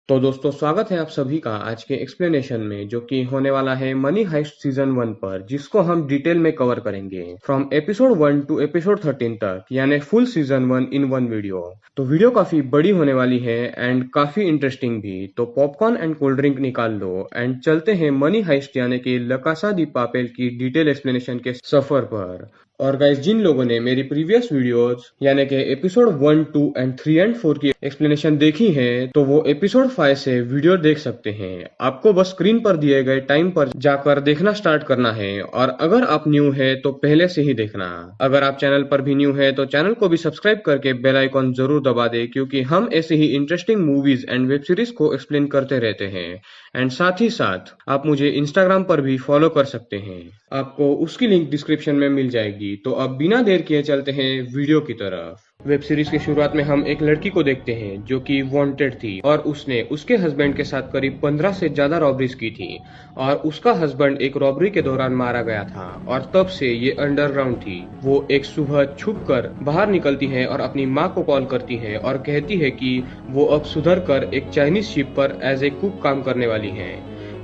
तो दोस्तों स्वागत है आप सभी का आज के एक्सप्लेनेशन में जो कि होने वाला है मनी हाइस्ट सीजन 1 पर, जिसको हम डिटेल में कवर करेंगे फ्रॉम एपिसोड 1 टू एपिसोड 13 तक, यानी full season 1 in one video. तो वीडियो काफी बड़ी होने वाली है एंड काफी इंटरेस्टिंग भी। तो पॉपकॉर्न एंड कोल्ड ड्रिंक निकाल लो एंड चलते हैं मनी हाइस्ट यानी कि ला कासा दी पापेल की डिटेल एक्सप्लेनेशन के सफर पर। और गाइस, जिन लोगों ने मेरी प्रीवियस वीडियोस यानी कि एपिसोड 1, 2 एंड 3 एंड 4 की एक्सप्लेनेशन देखी है तो वो एपिसोड 5 से वीडियो देख सकते हैं। आपको बस स्क्रीन पर दिए गए टाइम पर जाकर देखना स्टार्ट करना है, और अगर आप न्यू है तो पहले से ही देखना। अगर आप चैनल पर भी न्यू है तो चैनल को भी सब्सक्राइब करके बेल आइकॉन जरूर दबा दे, क्योंकि हम ऐसे ही interesting movies and web series को एक्सप्लेन करते रहते हैं। एंड साथ ही साथ आप मुझे इंस्टाग्राम पर भी फॉलो कर सकते हैं, आपको उसकी लिंक डिस्क्रिप्शन में मिल जाएगी। तो अब बिना देर किए चलते हैं वीडियो की तरफ। वेब सीरीज की शुरुआत में हम एक लड़की को देखते हैं जो कि वांटेड थी, और उसने उसके हस्बैंड के साथ करीब 15 से ज्यादा रॉबरीज की थी, और उसका हस्बैंड एक रॉबरी के दौरान मारा गया था, और तब से ये अंडरग्राउंड थी। वो एक सुबह छुप कर बाहर निकलती है और अपनी माँ को कॉल करती है और कहती है कि वो अब सुधर कर एक चाइनीज शिप पर एज ए कुक काम करने वाली है।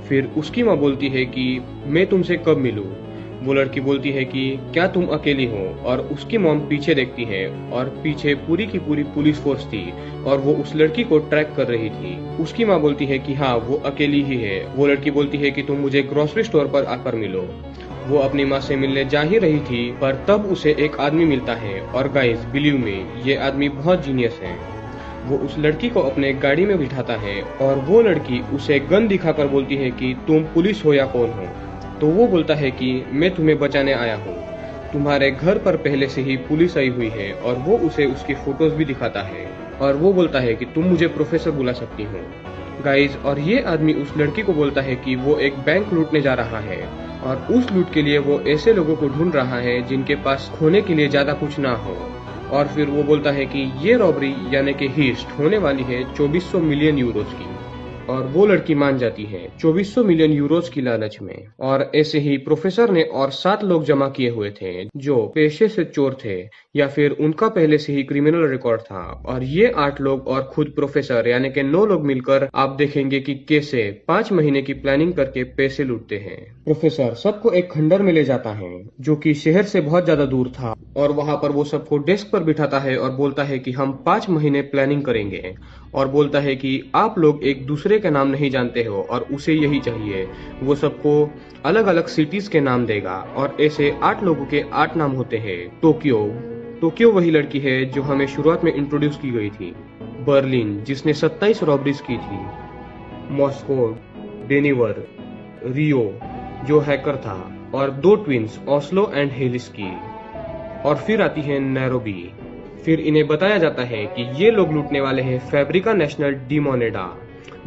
फिर उसकी माँ बोलती है कि मैं तुमसे कब मिलूं। वो लड़की बोलती है कि क्या तुम अकेली हो, और उसकी मॉम पीछे देखती है और पीछे पूरी की पूरी पुलिस फोर्स थी और वो उस लड़की को ट्रैक कर रही थी। उसकी माँ बोलती है कि हाँ वो अकेली ही है। वो लड़की बोलती है कि तुम मुझे ग्रोसरी स्टोर पर आकर मिलो। वो अपनी माँ से मिलने जा ही रही थी, पर तब उसे एक आदमी मिलता है, और गाइस बिलीव में ये आदमी बहुत जीनियस है। वो उस लड़की को अपने गाड़ी में बिठाता है और वो लड़की उसे गन दिखाकर बोलती है कि तुम पुलिस हो या कौन हो। तो वो बोलता है कि मैं तुम्हें बचाने आया हूँ, तुम्हारे घर पर पहले से ही पुलिस आई हुई है। और वो उसे उसकी फोटोज भी दिखाता है, और वो बोलता है कि तुम मुझे प्रोफेसर बुला सकती हो। गाइज, और ये आदमी उस लड़की को बोलता है कि वो एक बैंक लूटने जा रहा है, और उस लूट के लिए वो ऐसे लोगों को ढूंढ रहा है जिनके पास खोने के लिए ज्यादा कुछ ना हो। और फिर वो बोलता है कि ये रॉबरी यानी कि हीस्ट होने वाली है 2400 मिलियन यूरोज की, और वो लड़की मान जाती है 2400 मिलियन यूरोज की लालच में। और ऐसे ही प्रोफेसर ने और 7 लोग जमा किए हुए थे जो पेशे से चोर थे या फिर उनका पहले से ही क्रिमिनल रिकॉर्ड था। और ये 8 लोग और खुद प्रोफेसर यानी कि 9 लोग मिलकर आप देखेंगे कि कैसे 5 महीने की प्लानिंग करके पैसे लूटते हैं। प्रोफेसर सबको एक खंडर में ले जाता है जो कि शहर से बहुत ज्यादा दूर था, और वहां पर वो सबको डेस्क पर बिठाता है और बोलता है कि हम 5 महीने प्लानिंग करेंगे, और बोलता है कि आप लोग एक दूसरे के नाम नहीं जानते हो और उसे यही चाहिए। वो सबको अलग अलग सिटीज के नाम देगा, और ऐसे 8 लोगों के 8 नाम होते हैं। टोक्यो वही लड़की है जो हमें शुरुआत में इंट्रोड्यूस की गई थी। बर्लिन जिसने 27 रॉबरीज की थी। मॉस्को, डेनिवर, रियो जो हैकर था, और 2 ट्विंस ओस्लो एंड हेलिस्की। और फिर आती है नैरोबी। फिर इन्हें बताया जाता है कि ये लोग लूटने वाले हैं फैब्रिका नेशनल डी मोनेडा,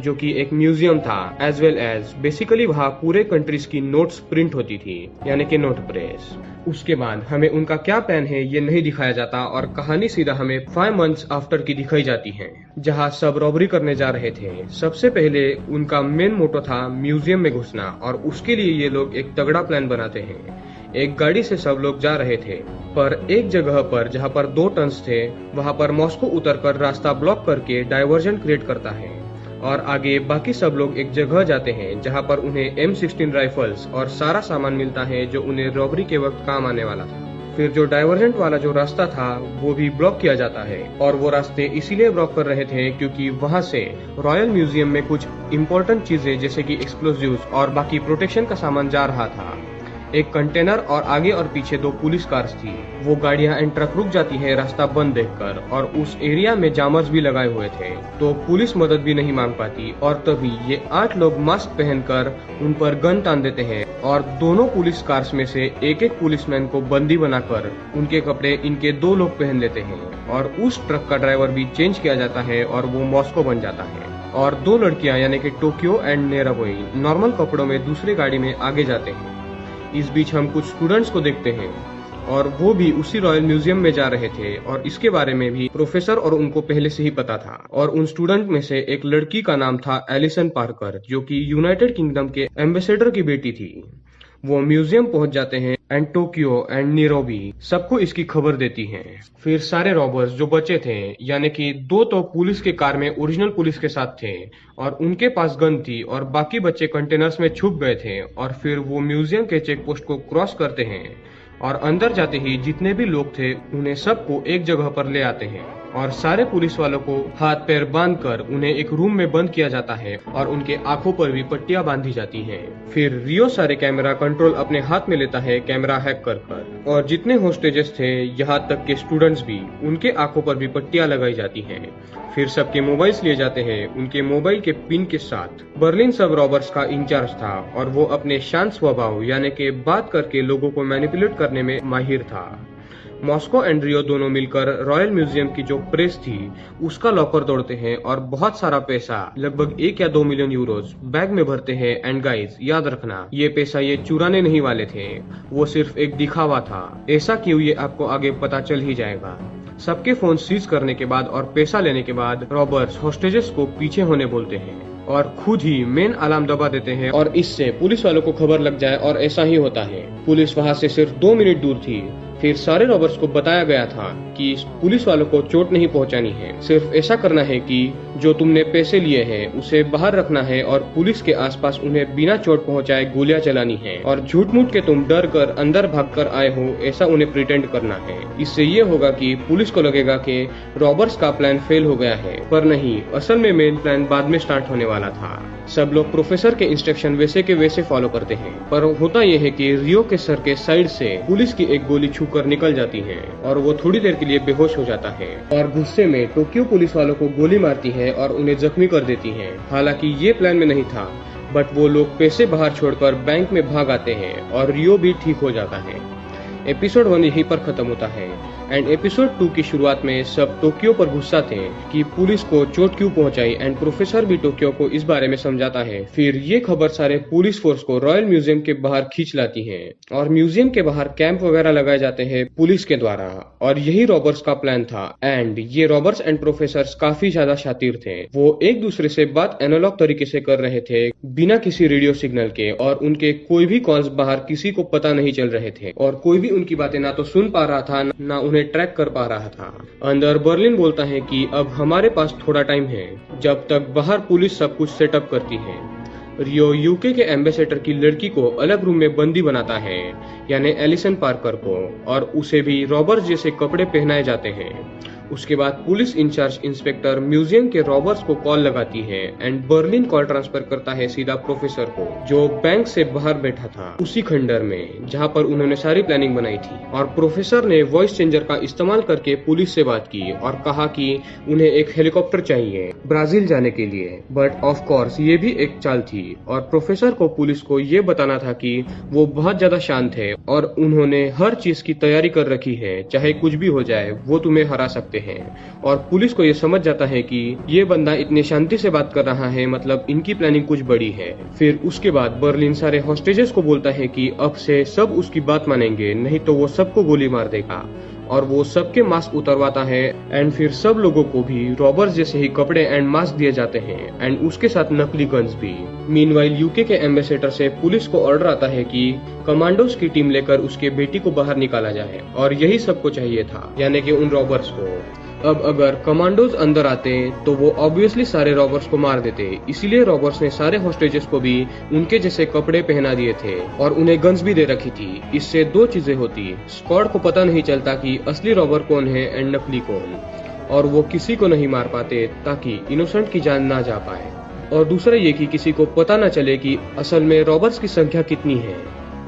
जो कि एक म्यूजियम था, एज वेल एज बेसिकली वहाँ पूरे कंट्रीज की नोट्स प्रिंट होती थी, यानी कि नोट प्रेस। उसके बाद हमें उनका क्या प्लान है ये नहीं दिखाया जाता, और कहानी सीधा हमें 5 मंथ्स आफ्टर की दिखाई जाती है, जहाँ सब रॉबरी करने जा रहे थे। सबसे पहले उनका मेन मोटो था म्यूजियम में घुसना, और उसके लिए ये लोग एक तगड़ा प्लान बनाते हैं। एक गाड़ी से सब लोग जा रहे थे, पर एक जगह पर जहाँ पर 2 टन्स थे वहाँ पर मॉस्को उतरकर रास्ता ब्लॉक करके डाइवर्जन क्रिएट करता है, और आगे बाकी सब लोग एक जगह जाते हैं जहाँ पर उन्हें M16 राइफल्स और सारा सामान मिलता है जो उन्हें रॉबरी के वक्त काम आने वाला था। फिर जो डाइवर्जेंट वाला जो रास्ता था वो भी ब्लॉक किया जाता है, और वो रास्ते इसीलिए ब्लॉक कर रहे थे क्योंकि वहाँ से रॉयल म्यूजियम में कुछ इम्पोर्टेंट चीजें जैसे कि एक्सप्लोजिव्स और बाकी प्रोटेक्शन का सामान जा रहा था। एक कंटेनर और आगे और पीछे 2 पुलिस कार्स थी। वो गाड़ियां एंड ट्रक रुक जाती है रास्ता बंद देखकर, और उस एरिया में जामर्स भी लगाए हुए थे, तो पुलिस मदद भी नहीं मांग पाती। और तभी ये 8 लोग मास्क पहनकर उन पर गन तान देते हैं, और दोनों पुलिस कार्स में से एक पुलिसमैन को बंदी बनाकर उनके कपड़े इनके 2 लोग पहन लेते हैं, और उस ट्रक का ड्राइवर भी चेंज किया जाता है और वो मॉस्को बन जाता है। और 2 लड़कियां यानी कि टोक्यो एंड नेराबोई नॉर्मल कपड़ों में दूसरी गाड़ी में आगे जाते हैं। इस बीच हम कुछ स्टूडेंट्स को देखते हैं, और वो भी उसी रॉयल म्यूजियम में जा रहे थे, और इसके बारे में भी प्रोफेसर और उनको पहले से ही पता था। और उन स्टूडेंट में से एक लड़की का नाम था एलिसन पार्कर, जो कि यूनाइटेड किंगडम के एम्बेसडर की बेटी थी। वो म्यूजियम पहुंच जाते हैं एंड टोक्यो एंड नीरोबी सबको इसकी खबर देती हैं। फिर सारे रॉबर्स जो बचे थे, यानी कि दो तो पुलिस के कार में ओरिजिनल पुलिस के साथ थे और उनके पास गन थी, और बाकी बच्चे कंटेनर्स में छुप गए थे। और फिर वो म्यूजियम के चेक पोस्ट को क्रॉस करते हैं और अंदर जाते ही जितने भी लोग थे उन्हें सबको एक जगह पर ले आते हैं और सारे पुलिस वालों को हाथ पैर बांधकर उन्हें एक रूम में बंद किया जाता है और उनके आंखों पर भी पट्टियां बांधी जाती हैं। फिर रियो सारे कैमरा कंट्रोल अपने हाथ में लेता है कैमरा हैक कर और जितने होस्टेजेस थे, यहाँ तक के स्टूडेंट्स भी, उनके आंखों पर भी पट्टियां लगाई जाती हैं। फिर सबके मोबाइल्स लिए जाते हैं उनके मोबाइल के पिन के साथ। बर्लिन सब रॉबर्स का इंचार्ज था और वो अपने शांत स्वभाव यानी कि बात करके लोगों को मैनिपुलेट करने में माहिर था। मॉस्को एंड रियो दोनों मिलकर रॉयल म्यूजियम की जो प्रेस थी उसका लॉकर तोड़ते हैं और बहुत सारा पैसा, लगभग 1 या 2 मिलियन यूरोस बैग में भरते हैं। एंड गाइस, याद रखना, ये पैसा ये चुराने नहीं वाले थे, वो सिर्फ एक दिखावा था। ऐसा क्यों, ये आपको आगे पता चल ही जाएगा। सबके फोन सीज करने के बाद और पैसा लेने के बाद रॉबर्स होस्टेजेस को पीछे होने बोलते हैं और खुद ही मेन अलार्म दबा देते हैं और इससे पुलिस वालों को खबर लग जाए, और ऐसा ही होता है। पुलिस वहां से सिर्फ 2 मिनट दूर थी। फिर सारे रॉबर्स को बताया गया था कि पुलिस वालों को चोट नहीं पहुंचानी है, सिर्फ ऐसा करना है कि जो तुमने पैसे लिए हैं उसे बाहर रखना है और पुलिस के आसपास उन्हें बिना चोट पहुंचाए गोलियां चलानी है, और झूठ मूठ के तुम डर कर अंदर भाग कर आए हो ऐसा उन्हें प्रिटेंड करना है। इससे ये होगा कि पुलिस को लगेगा कि रॉबर्स का प्लान फेल हो गया है, पर नहीं, असल में मेन प्लान बाद में स्टार्ट होने वाला था। सब लोग प्रोफेसर के इंस्ट्रक्शन वैसे के वैसे फॉलो करते हैं, पर होता यह है कि रियो के सर के साइड से पुलिस की एक गोली छूकर निकल जाती है और वो थोड़ी देर के लिए बेहोश हो जाता है और गुस्से में टोक्यो पुलिस वालों को गोली मारती है और उन्हें जख्मी कर देती है। हालांकि ये प्लान में नहीं था, बट वो लोग पैसे बाहर छोड़कर बैंक में भाग आते हैं और रियो भी ठीक हो जाता है। एपिसोड 1 यहीं पर खत्म होता है एंड एपिसोड 2 की शुरुआत में सब टोक्यो पर गुस्सा थे कि पुलिस को चोट क्यों पहुंचाई एंड प्रोफेसर भी टोक्यो को इस बारे में समझाता है। फिर ये खबर सारे पुलिस फोर्स को रॉयल म्यूजियम के बाहर खींच लाती है और म्यूजियम के बाहर कैंप वगैरह लगाए जाते हैं पुलिस के द्वारा, और यही रॉबर्स का प्लान था। एंड ये रॉबर्स एंड प्रोफेसर काफी ज्यादा शातिर थे। वो एक दूसरे से बात एनालॉग तरीके से कर रहे थे बिना किसी रेडियो सिग्नल के, और उनके कोई भी कॉल्स बाहर किसी को पता नहीं चल रहे थे और कोई भी उनकी बातें ना तो सुन पा रहा था ना उन्हें ट्रैक कर पा रहा था। अंदर बर्लिन बोलता है कि अब हमारे पास थोड़ा टाइम है जब तक बाहर पुलिस सब कुछ सेटअप करती है। रियो यूके के एम्बेसडर की लड़की को अलग रूम में बंदी बनाता है, यानी एलिसन पार्कर को, और उसे भी रॉबर्स जैसे कपड़े पहनाए जाते हैं। उसके बाद पुलिस इंचार्ज इंस्पेक्टर म्यूजियम के रॉबर्स को कॉल लगाती है एंड बर्लिन कॉल ट्रांसफर करता है सीधा प्रोफेसर को, जो बैंक से बाहर बैठा था उसी खंडर में जहां पर उन्होंने सारी प्लानिंग बनाई थी। और प्रोफेसर ने वॉइस चेंजर का इस्तेमाल करके पुलिस से बात की और कहा कि उन्हें एक हेलीकॉप्टर चाहिए ब्राजील जाने के लिए। बट ऑफ कोर्स ये भी एक चाल थी और प्रोफेसर को पुलिस को ये बताना था कि वो बहुत ज्यादा शांत है और उन्होंने हर चीज की तैयारी कर रखी है, चाहे कुछ भी हो जाए वो तुम्हें हरा सकते हैं। और पुलिस को ये समझ जाता है कि ये बंदा इतने शांति से बात कर रहा है, मतलब इनकी प्लानिंग कुछ बड़ी है। फिर उसके बाद बर्लिन सारे हॉस्टेजेस को बोलता है कि अब से सब उसकी बात मानेंगे, नहीं तो वो सबको गोली मार देगा, और वो सबके मास्क उतरवाता है एंड फिर सब लोगों को भी रॉबर्स जैसे ही कपड़े एंड मास्क दिए जाते हैं एंड उसके साथ नकली गन्स भी। मीनवाइल यूके के एम्बेसडर से पुलिस को ऑर्डर आता है कि कमांडोज की टीम लेकर उसके बेटी को बाहर निकाला जाए, और यही सबको चाहिए था, यानी कि उन रॉबर्स को। अब अगर कमांडोज अंदर आते तो वो ऑब्वियसली सारे रॉबर्स को मार देते, इसीलिए रॉबर्स ने सारे हॉस्टेजेस को भी उनके जैसे कपड़े पहना दिए थे और उन्हें गन्स भी दे रखी थी। इससे दो चीजें होती, स्क्वाड को पता नहीं चलता कि असली रॉबर कौन है एंड नकली कौन, और वो किसी को नहीं मार पाते ताकि इनोसेंट की जान ना जा पाए, और दूसरा ये कि किसी को पता न चले कि असल में रॉबर्स की संख्या कितनी है।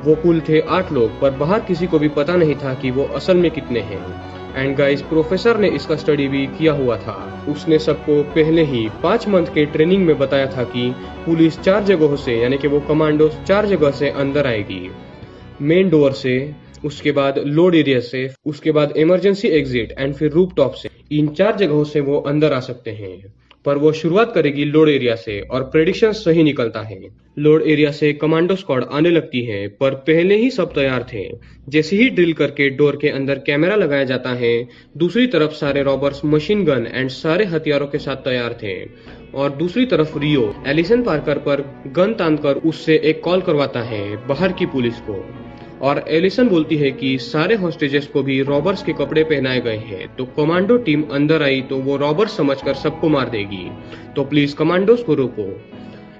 वो कुल थे 8 लोग, पर बाहर किसी को भी पता नहीं था कि वो असल में कितने हैं। एंड गाइस, प्रोफेसर ने इसका स्टडी भी किया हुआ था। उसने सबको पहले ही 5 मंथ के ट्रेनिंग में बताया था कि पुलिस 4 जगहों से, यानी कि वो कमांडोज 4 जगह से अंदर आएगी। मेन डोर से, उसके बाद लोड एरिया से, उसके बाद इमरजेंसी एग्जिट एंड फिर रूफ टॉप से। इन 4 जगहों से वो अंदर आ सकते हैं, पर वो शुरुआत करेगी लोड एरिया से, और प्रेडिक्शन सही निकलता है। लोड एरिया से कमांडो स्क्वाड आने लगती है, पर पहले ही सब तैयार थे। जैसे ही ड्रिल करके डोर के अंदर कैमरा लगाया जाता है, दूसरी तरफ सारे रॉबर्स मशीन गन एंड सारे हथियारों के साथ तैयार थे, और दूसरी तरफ रियो एलिसन पार्कर पर गन तानकर उससे एक कॉल करवाता है बाहर की पुलिस को। और एलिसन बोलती है कि सारे हॉस्टेजेस को भी रॉबर्स के कपड़े पहनाए गए हैं, तो कमांडो टीम अंदर आई तो वो रॉबर्स समझकर सबको मार देगी, तो प्लीज कमांडोज को रोको।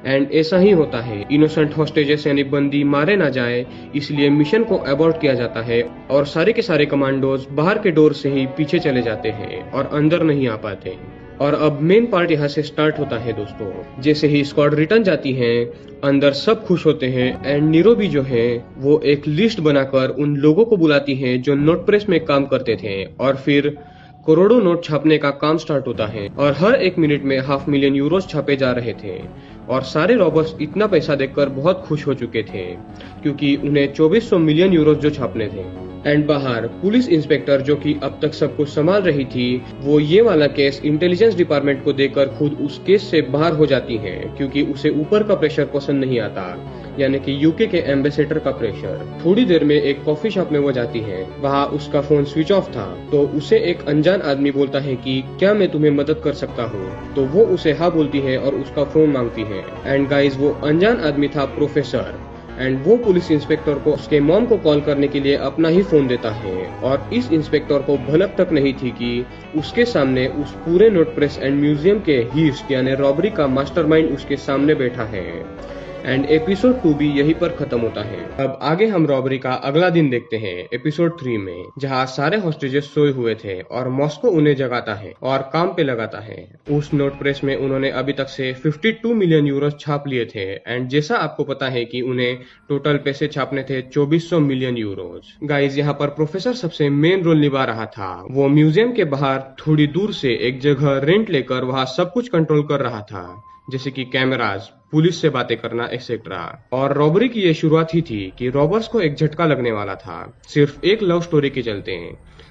एंड ऐसा ही होता है, इनोसेंट हॉस्टेजेस यानी बंदी मारे ना जाए इसलिए मिशन को अबॉर्ट किया जाता है और सारे के सारे कमांडोज बाहर के डोर से ही पीछे चले जाते हैं और अंदर नहीं आ पाते। और अब मेन पार्ट यहाँ से स्टार्ट होता है दोस्तों। जैसे ही स्क्वाड रिटर्न जाती है, अंदर सब खुश होते हैं एंड नीरो भी जो है वो एक लिस्ट बनाकर उन लोगों को बुलाती है जो नोट प्रेस में काम करते थे, और फिर करोड़ों नोट छापने का काम स्टार्ट होता है और हर एक मिनट में $500,000 छापे जा रहे थे। और सारे रॉबर्स इतना पैसा देखकर बहुत खुश हो चुके थे क्योंकि उन्हें 2400 मिलियन यूरो जो छापने थे। एंड बाहर पुलिस इंस्पेक्टर जो कि अब तक सब कुछ संभाल रही थी, वो ये वाला केस इंटेलिजेंस डिपार्टमेंट को देकर खुद उस केस से बाहर हो जाती है क्योंकि उसे ऊपर का प्रेशर पसंद नहीं आता, यानी कि यूके के एम्बेसडर का प्रेशर। थोड़ी देर में एक कॉफी शॉप में वो जाती है, वहाँ उसका फोन स्विच ऑफ था, तो उसे एक अनजान आदमी बोलता है कि क्या मैं तुम्हें मदद कर सकता हूँ, तो वो उसे हाँ बोलती है और उसका फोन मांगती है। एंड गाइज वो अनजान आदमी था प्रोफेसर, एंड वो पुलिस इंस्पेक्टर को उसके मॉम को कॉल करने के लिए अपना ही फोन देता है। और इस इंस्पेक्टर को भनक तक नहीं थी कि उसके सामने उस पूरे नोट प्रेस एंड म्यूजियम के हीस्ट यानी रॉबरी का मास्टरमाइंड उसके सामने बैठा है। एंड एपिसोड 2 भी यहीं पर खत्म होता है। अब आगे हम रॉबरी का अगला दिन देखते हैं एपिसोड 3 में, जहाँ सारे हॉस्टेजेस सोए हुए थे और मॉस्को उन्हें जगाता है और काम पे लगाता है। उस नोट प्रेस में उन्होंने अभी तक से 52 मिलियन यूरो छाप लिए थे। एंड जैसा आपको पता है कि उन्हें टोटल पैसे छापने थे 2400 मिलियन यूरोज। गाइज यहाँ पर प्रोफेसर सबसे मेन रोल निभा रहा था। वो म्यूजियम के बाहर थोड़ी दूर से एक जगह रेंट लेकर वहाँ सब कुछ कंट्रोल कर रहा था, जैसे कि कैमराज, पुलिस से बातें करना एक्सेट्रा। और रॉबरी की ये शुरुआत ही थी कि रॉबर्स को एक झटका लगने वाला था, सिर्फ एक लव स्टोरी के चलते।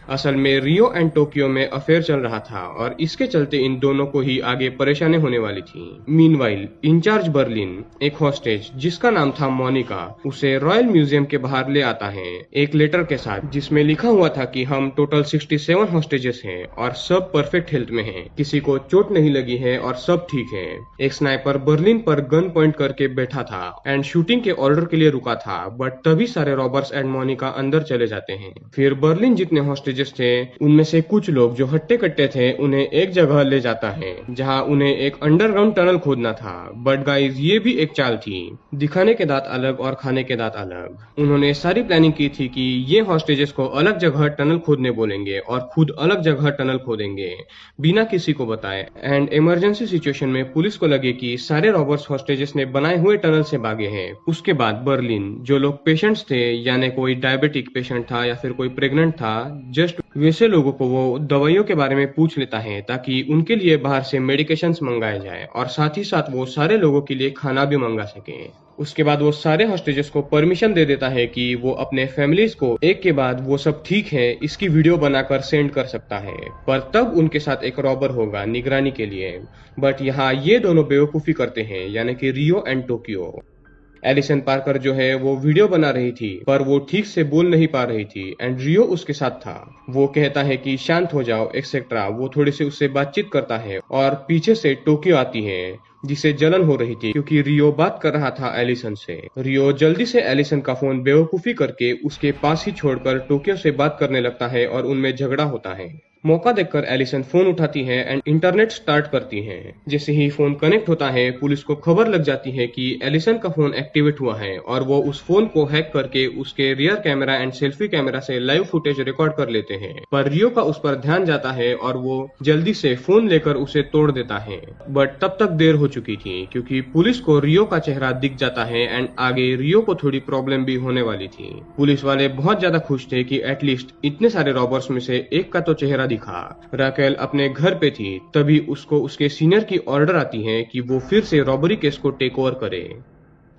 असल में रियो एंड टोक्यो में अफेयर चल रहा था और इसके चलते इन दोनों को ही आगे परेशानी होने वाली थी। मीनवाइल इंचार्ज बर्लिन एक हॉस्टेज जिसका नाम था मोनिका, उसे रॉयल म्यूजियम के बाहर ले आता है एक लेटर के साथ, जिसमें लिखा हुआ था कि हम टोटल 67 हॉस्टेजेस हैं और सब परफेक्ट हेल्थ में हैं, किसी को चोट नहीं लगी है और सब ठीक है। एक स्नाइपर बर्लिन पर गन पॉइंट करके बैठा था एंड शूटिंग के ऑर्डर के लिए रुका था, बट तभी सारे रॉबर्स एंड मोनिका अंदर चले जाते हैं। फिर बर्लिन जितने हॉस्टेजेस थे उनमें से कुछ लोग जो हट्टे कट्टे थे उन्हें एक जगह ले जाता है जहां उन्हें एक अंडरग्राउंड टनल खोदना था। बट गाइज ये भी एक चाल थी, दिखाने के दांत अलग और खाने के दांत अलग। उन्होंने सारी प्लानिंग की थी कि ये हॉस्टेजेस को अलग जगह टनल खोदने बोलेंगे और खुद अलग जगह टनल खोदेंगे बिना किसी को बताए। एंड इमरजेंसी सिचुएशन में पुलिस को लगे कि सारे रॉबर्स हॉस्टेजेस ने बनाए हुए टनल से भागे हैं। उसके बाद बर्लिन जो लोग पेशेंट्स थे, यानी कोई डायबिटिक पेशेंट था या फिर कोई प्रेग्नेंट था, जस्ट वैसे लोगों को वो दवाइयों के बारे में पूछ लेता है ताकि उनके लिए बाहर से मेडिकेशंस मंगाए जाए और साथ ही साथ वो सारे लोगों के लिए खाना भी मंगा सके। उसके बाद वो सारे हॉस्टेजेस को परमिशन दे देता है कि वो अपने फैमिलीज को एक के बाद वो सब ठीक है इसकी वीडियो बनाकर सेंड कर सकता है, पर तब उनके साथ एक रॉबर होगा निगरानी के लिए। बट यहाँ ये दोनों बेवकूफी करते हैं, यानी कि रियो एंड टोक्यो। एलिसन पार्कर जो है वो वीडियो बना रही थी पर वो ठीक से बोल नहीं पा रही थी एंड रियो उसके साथ था। वो कहता है कि शांत हो जाओ एक्सेट्रा। वो थोड़ी सी उससे बातचीत करता है और पीछे से टोक्यो आती है जिसे जलन हो रही थी क्योंकि रियो बात कर रहा था एलिसन से। रियो जल्दी से एलिसन का फोन बेवकूफी करके उसके पास ही छोड़कर टोक्यो से बात करने लगता है और उनमें झगड़ा होता है। मौका देखकर एलिसन फोन उठाती है एंड इंटरनेट स्टार्ट करती है। जैसे ही फोन कनेक्ट होता है पुलिस को खबर लग जाती है कि एलिसन का फोन एक्टिवेट हुआ है और वो उस फोन को हैक करके उसके rear camera and selfie camera से लाइव फुटेज रिकॉर्ड कर लेते हैं। पर रियो का उस पर ध्यान जाता है और वो जल्दी से फोन लेकर उसे तोड़ देता है। बट तब तक देर हो चुकी थी क्योंकि पुलिस को रियो का चेहरा दिख जाता है एंड आगे रियो को थोड़ी प्रॉब्लम भी होने वाली थी। पुलिस वाले बहुत ज्यादा खुश थे कि एटलीस्ट इतने सारे रॉबर्स में से एक का तो चेहरा दिखा। राकेल अपने घर पे थी, तभी उसको उसके सीनियर की ऑर्डर आती है कि वो फिर से रॉबरी केस को टेक ओवर करे।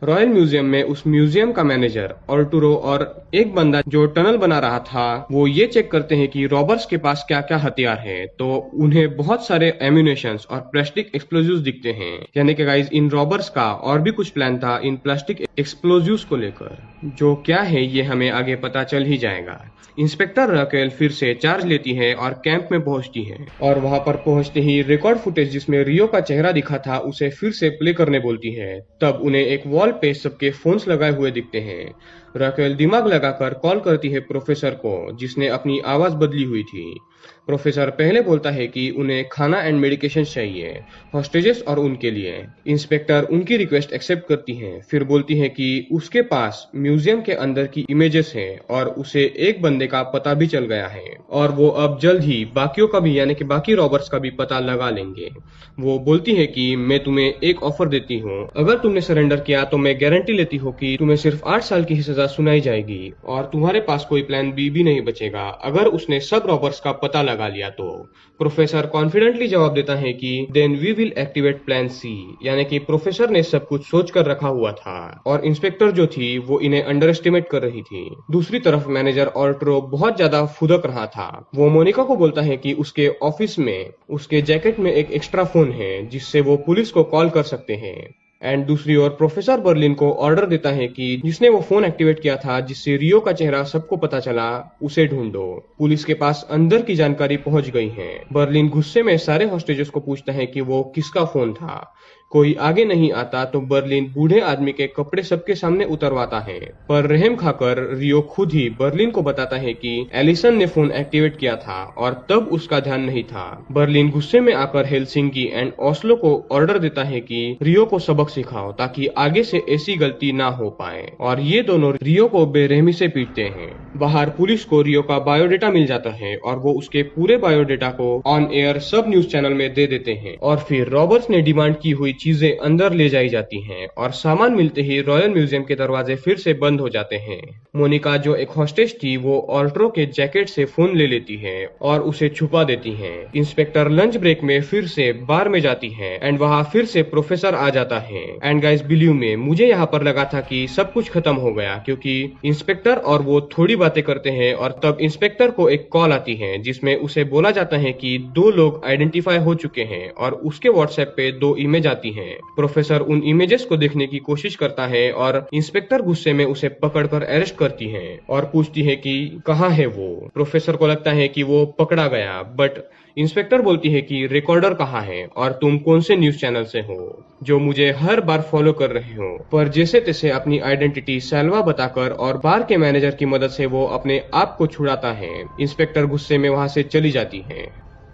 रॉयल म्यूजियम में उस म्यूजियम का मैनेजर ऑर्टुरो और एक बंदा जो टनल बना रहा था वो ये चेक करते हैं कि रॉबर्स के पास क्या क्या हथियार हैं, तो उन्हें बहुत सारे एम्यूनेशंस और प्लास्टिक एक्सप्लोजिव्स दिखते हैं। यानी कि गाइस इन रॉबर्स का और भी कुछ प्लान था इन प्लास्टिक एक्सप्लोजिव्स को लेकर, जो क्या है ये हमें आगे पता चल ही जाएगा। इंस्पेक्टर राकेल फिर से चार्ज लेती है और कैंप में पहुंचती है और वहां पर पहुंचते ही रिकॉर्ड फुटेज जिसमें रियो का चेहरा दिखा था उसे फिर से प्ले करने बोलती है। तब उन्हें एक वॉल पे सबके फोन्स लगाए हुए दिखते हैं। राकेल दिमाग लगाकर कॉल करती है प्रोफेसर को, जिसने अपनी आवाज बदली हुई थी। प्रोफेसर पहले बोलता है कि उन्हें खाना एंड मेडिकेशन चाहिए, हॉस्टेजेस और उनके लिए। इंस्पेक्टर उनकी रिक्वेस्ट एक्सेप्ट करती है, फिर बोलती है कि उसके पास म्यूजियम के अंदर की इमेजेस हैं और उसे एक बंदे का पता भी चल गया है और वो अब जल्द ही बाकियों का भी यानी कि बाकी रॉबर्स का भी पता लगा लेंगे। वो बोलती है कि मैं तुम्हें एक ऑफर देती हूँ, अगर तुमने सरेंडर किया तो मैं गारंटी लेती हूँ कि तुम्हें सिर्फ 8 साल की ही सजा सुनाई जाएगी और तुम्हारे पास कोई प्लान बी भी नहीं बचेगा अगर उसने सब रॉबर्स का पता लगा लिया तो। प्रोफेसर कॉन्फिडेंटली जवाब देता है कि then we will activate plan C, यानी कि प्रोफेसर ने सब कुछ सोच कर रखा हुआ था और इंस्पेक्टर जो थी वो इन्हें अंडर एस्टिमेट कर रही थी। दूसरी तरफ मैनेजर ऑल्ट्रो बहुत ज्यादा फुदक रहा था। वो मोनिका को बोलता है कि उसके ऑफिस में उसके जैकेट में एक एक्स्ट्रा फोन है जिससे वो पुलिस को कॉल कर सकते हैं। एंड दूसरी ओर प्रोफेसर बर्लिन को ऑर्डर देता है कि जिसने वो फोन एक्टिवेट किया था जिससे रियो का चेहरा सबको पता चला, उसे ढूंढो। पुलिस के पास अंदर की जानकारी पहुंच गई है। बर्लिन गुस्से में सारे हॉस्टेजेस को पूछता है कि वो किसका फोन था। कोई आगे नहीं आता तो बर्लिन बूढ़े आदमी के कपड़े सबके सामने उतरवाता है, पर रहम खाकर रियो खुद ही बर्लिन को बताता है कि एलिसन ने फोन एक्टिवेट किया था और तब उसका ध्यान नहीं था। बर्लिन गुस्से में आकर हेलसिंकी एंड ओस्लो को ऑर्डर देता है कि रियो को सबक सिखाओ ताकि आगे से ऐसी गलती ना हो पाए, और ये दोनों रियो को बेरहमी से पीटते हैं। बाहर पुलिस को रियो का बायोडेटा मिल जाता है और वो उसके पूरे बायोडेटा को ऑन एयर सब न्यूज चैनल में दे देते हैं और फिर रॉबर्ट्स ने डिमांड की हुई चीजें अंदर ले जाई जाती हैं और सामान मिलते ही रॉयल म्यूजियम के दरवाजे फिर से बंद हो जाते हैं। मोनिका जो एक हॉस्टेज थी वो ऑल्ट्रो के जैकेट से फोन ले लेती है और उसे छुपा देती है। इंस्पेक्टर लंच ब्रेक में फिर से बार में जाती है एंड वहाँ फिर से प्रोफेसर आ जाता है। एंड गाइस बिलीव में मुझे यहाँ पर लगा था कि सब कुछ खत्म हो गया, क्योंकि इंस्पेक्टर और वो थोड़ी बातें करते हैं और तब इंस्पेक्टर को एक कॉल आती है जिसमें उसे बोला जाता है कि 2 लोग आइडेंटिफाई हो चुके हैं और उसके व्हाट्सएप पे 2 इमेज आती हैं। प्रोफेसर उन इमेजेस को देखने की कोशिश करता है और इंस्पेक्टर गुस्से में उसे पकड़कर अरेस्ट करती है और पूछती है कि कहाँ है वो। प्रोफेसर को लगता है कि वो पकड़ा गया, बट इंस्पेक्टर बोलती है कि रिकॉर्डर कहाँ है और तुम कौन से न्यूज चैनल से हो जो मुझे हर बार फॉलो कर रहे हो। पर जैसे तैसे अपनी आइडेंटिटी सैल्वा बताकर और बार के मैनेजर की मदद से वो अपने आप को छुड़ाता है। इंस्पेक्टर गुस्से में वहां से चली जाती है।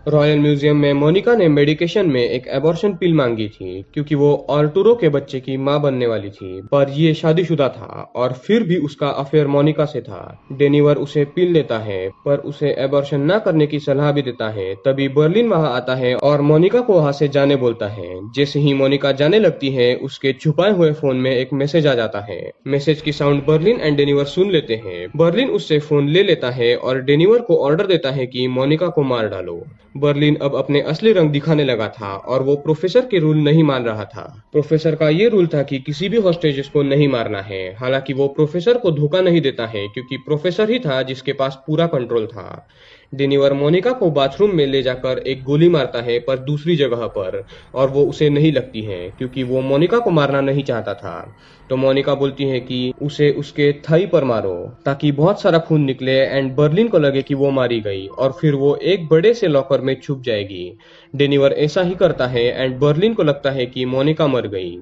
रॉयल म्यूजियम में मोनिका ने मेडिकेशन में एक एबॉर्शन पिल मांगी थी क्योंकि वो आर्टुरो के बच्चे की मां बनने वाली थी, पर ये शादीशुदा था और फिर भी उसका अफेयर मोनिका से था। डेनिवर उसे पिल देता है पर उसे एबॉर्शन न करने की सलाह भी देता है। तभी बर्लिन वहां आता है और मोनिका को वहां से जाने बोलता है। जैसे ही मोनिका जाने लगती है उसके छुपाए हुए फोन में एक मैसेज आ जाता है। मैसेज की साउंड बर्लिन एंड डेनिवर सुन लेते हैं। बर्लिन उससे फोन ले लेता है और डेनिवर को ऑर्डर देता है कि मोनिका को मार डालो। बर्लिन अब अपने असली रंग दिखाने लगा था और वो प्रोफेसर के रूल नहीं मान रहा था। प्रोफेसर का ये रूल था कि किसी भी हॉस्टेजेस को नहीं मारना है। हालांकि वो प्रोफेसर को धोखा नहीं देता है क्योंकि प्रोफेसर ही था जिसके पास पूरा कंट्रोल था। डेनिवर मोनिका को बाथरूम में ले जाकर एक गोली मारता है पर दूसरी जगह पर, और वो उसे नहीं लगती है क्योंकि वो मोनिका को मारना नहीं चाहता था। तो मोनिका बोलती है कि उसे उसके थाई पर मारो ताकि बहुत सारा खून निकले एंड बर्लिन को लगे कि वो मारी गई और फिर वो एक बड़े से लॉकर में छुप जाएगी। डेनिवर ऐसा ही करता है एंड बर्लिन को लगता है कि मोनिका मर गई।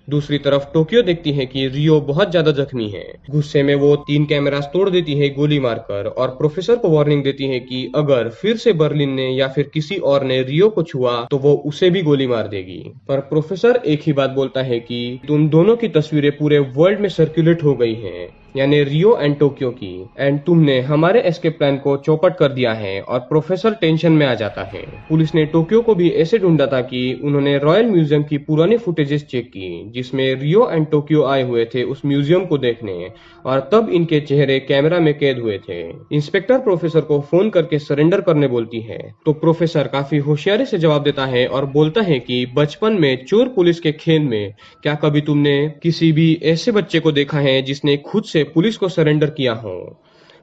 दूसरी तरफ टोक्यो देखती है कि रियो बहुत ज्यादा जख्मी है। गुस्से में वो 3 कैमरास तोड़ देती है गोली मारकर और प्रोफेसर को वार्निंग देती है कि अगर फिर से बर्लिन ने या फिर किसी और ने रियो को छुआ तो वो उसे भी गोली मार देगी। पर प्रोफेसर एक ही बात बोलता है कि तुम दोनों की तस्वीरें पूरे वर्ल्ड में सर्कुलेट हो गई हैं, यानी रियो एंड टोक्यो की, एंड तुमने हमारे एस्केप प्लान को चौपट कर दिया है। और प्रोफेसर टेंशन में आ जाता है। पुलिस ने टोक्यो को भी ऐसे ढूंढा था कि उन्होंने रॉयल म्यूजियम की पुरानी फुटेजेस चेक की जिसमें रियो एंड टोक्यो आए हुए थे उस म्यूजियम को देखने, और तब इनके चेहरे कैमरा में कैद हुए थे। इंस्पेक्टर प्रोफेसर को फोन करके सरेंडर करने बोलती है तो प्रोफेसर काफी होशियारी से जवाब देता है और बोलता है कि बचपन में चोर पुलिस के खेल में क्या कभी तुमने किसी भी ऐसे बच्चे को देखा है जिसने खुद से पुलिस को सरेंडर किया हो।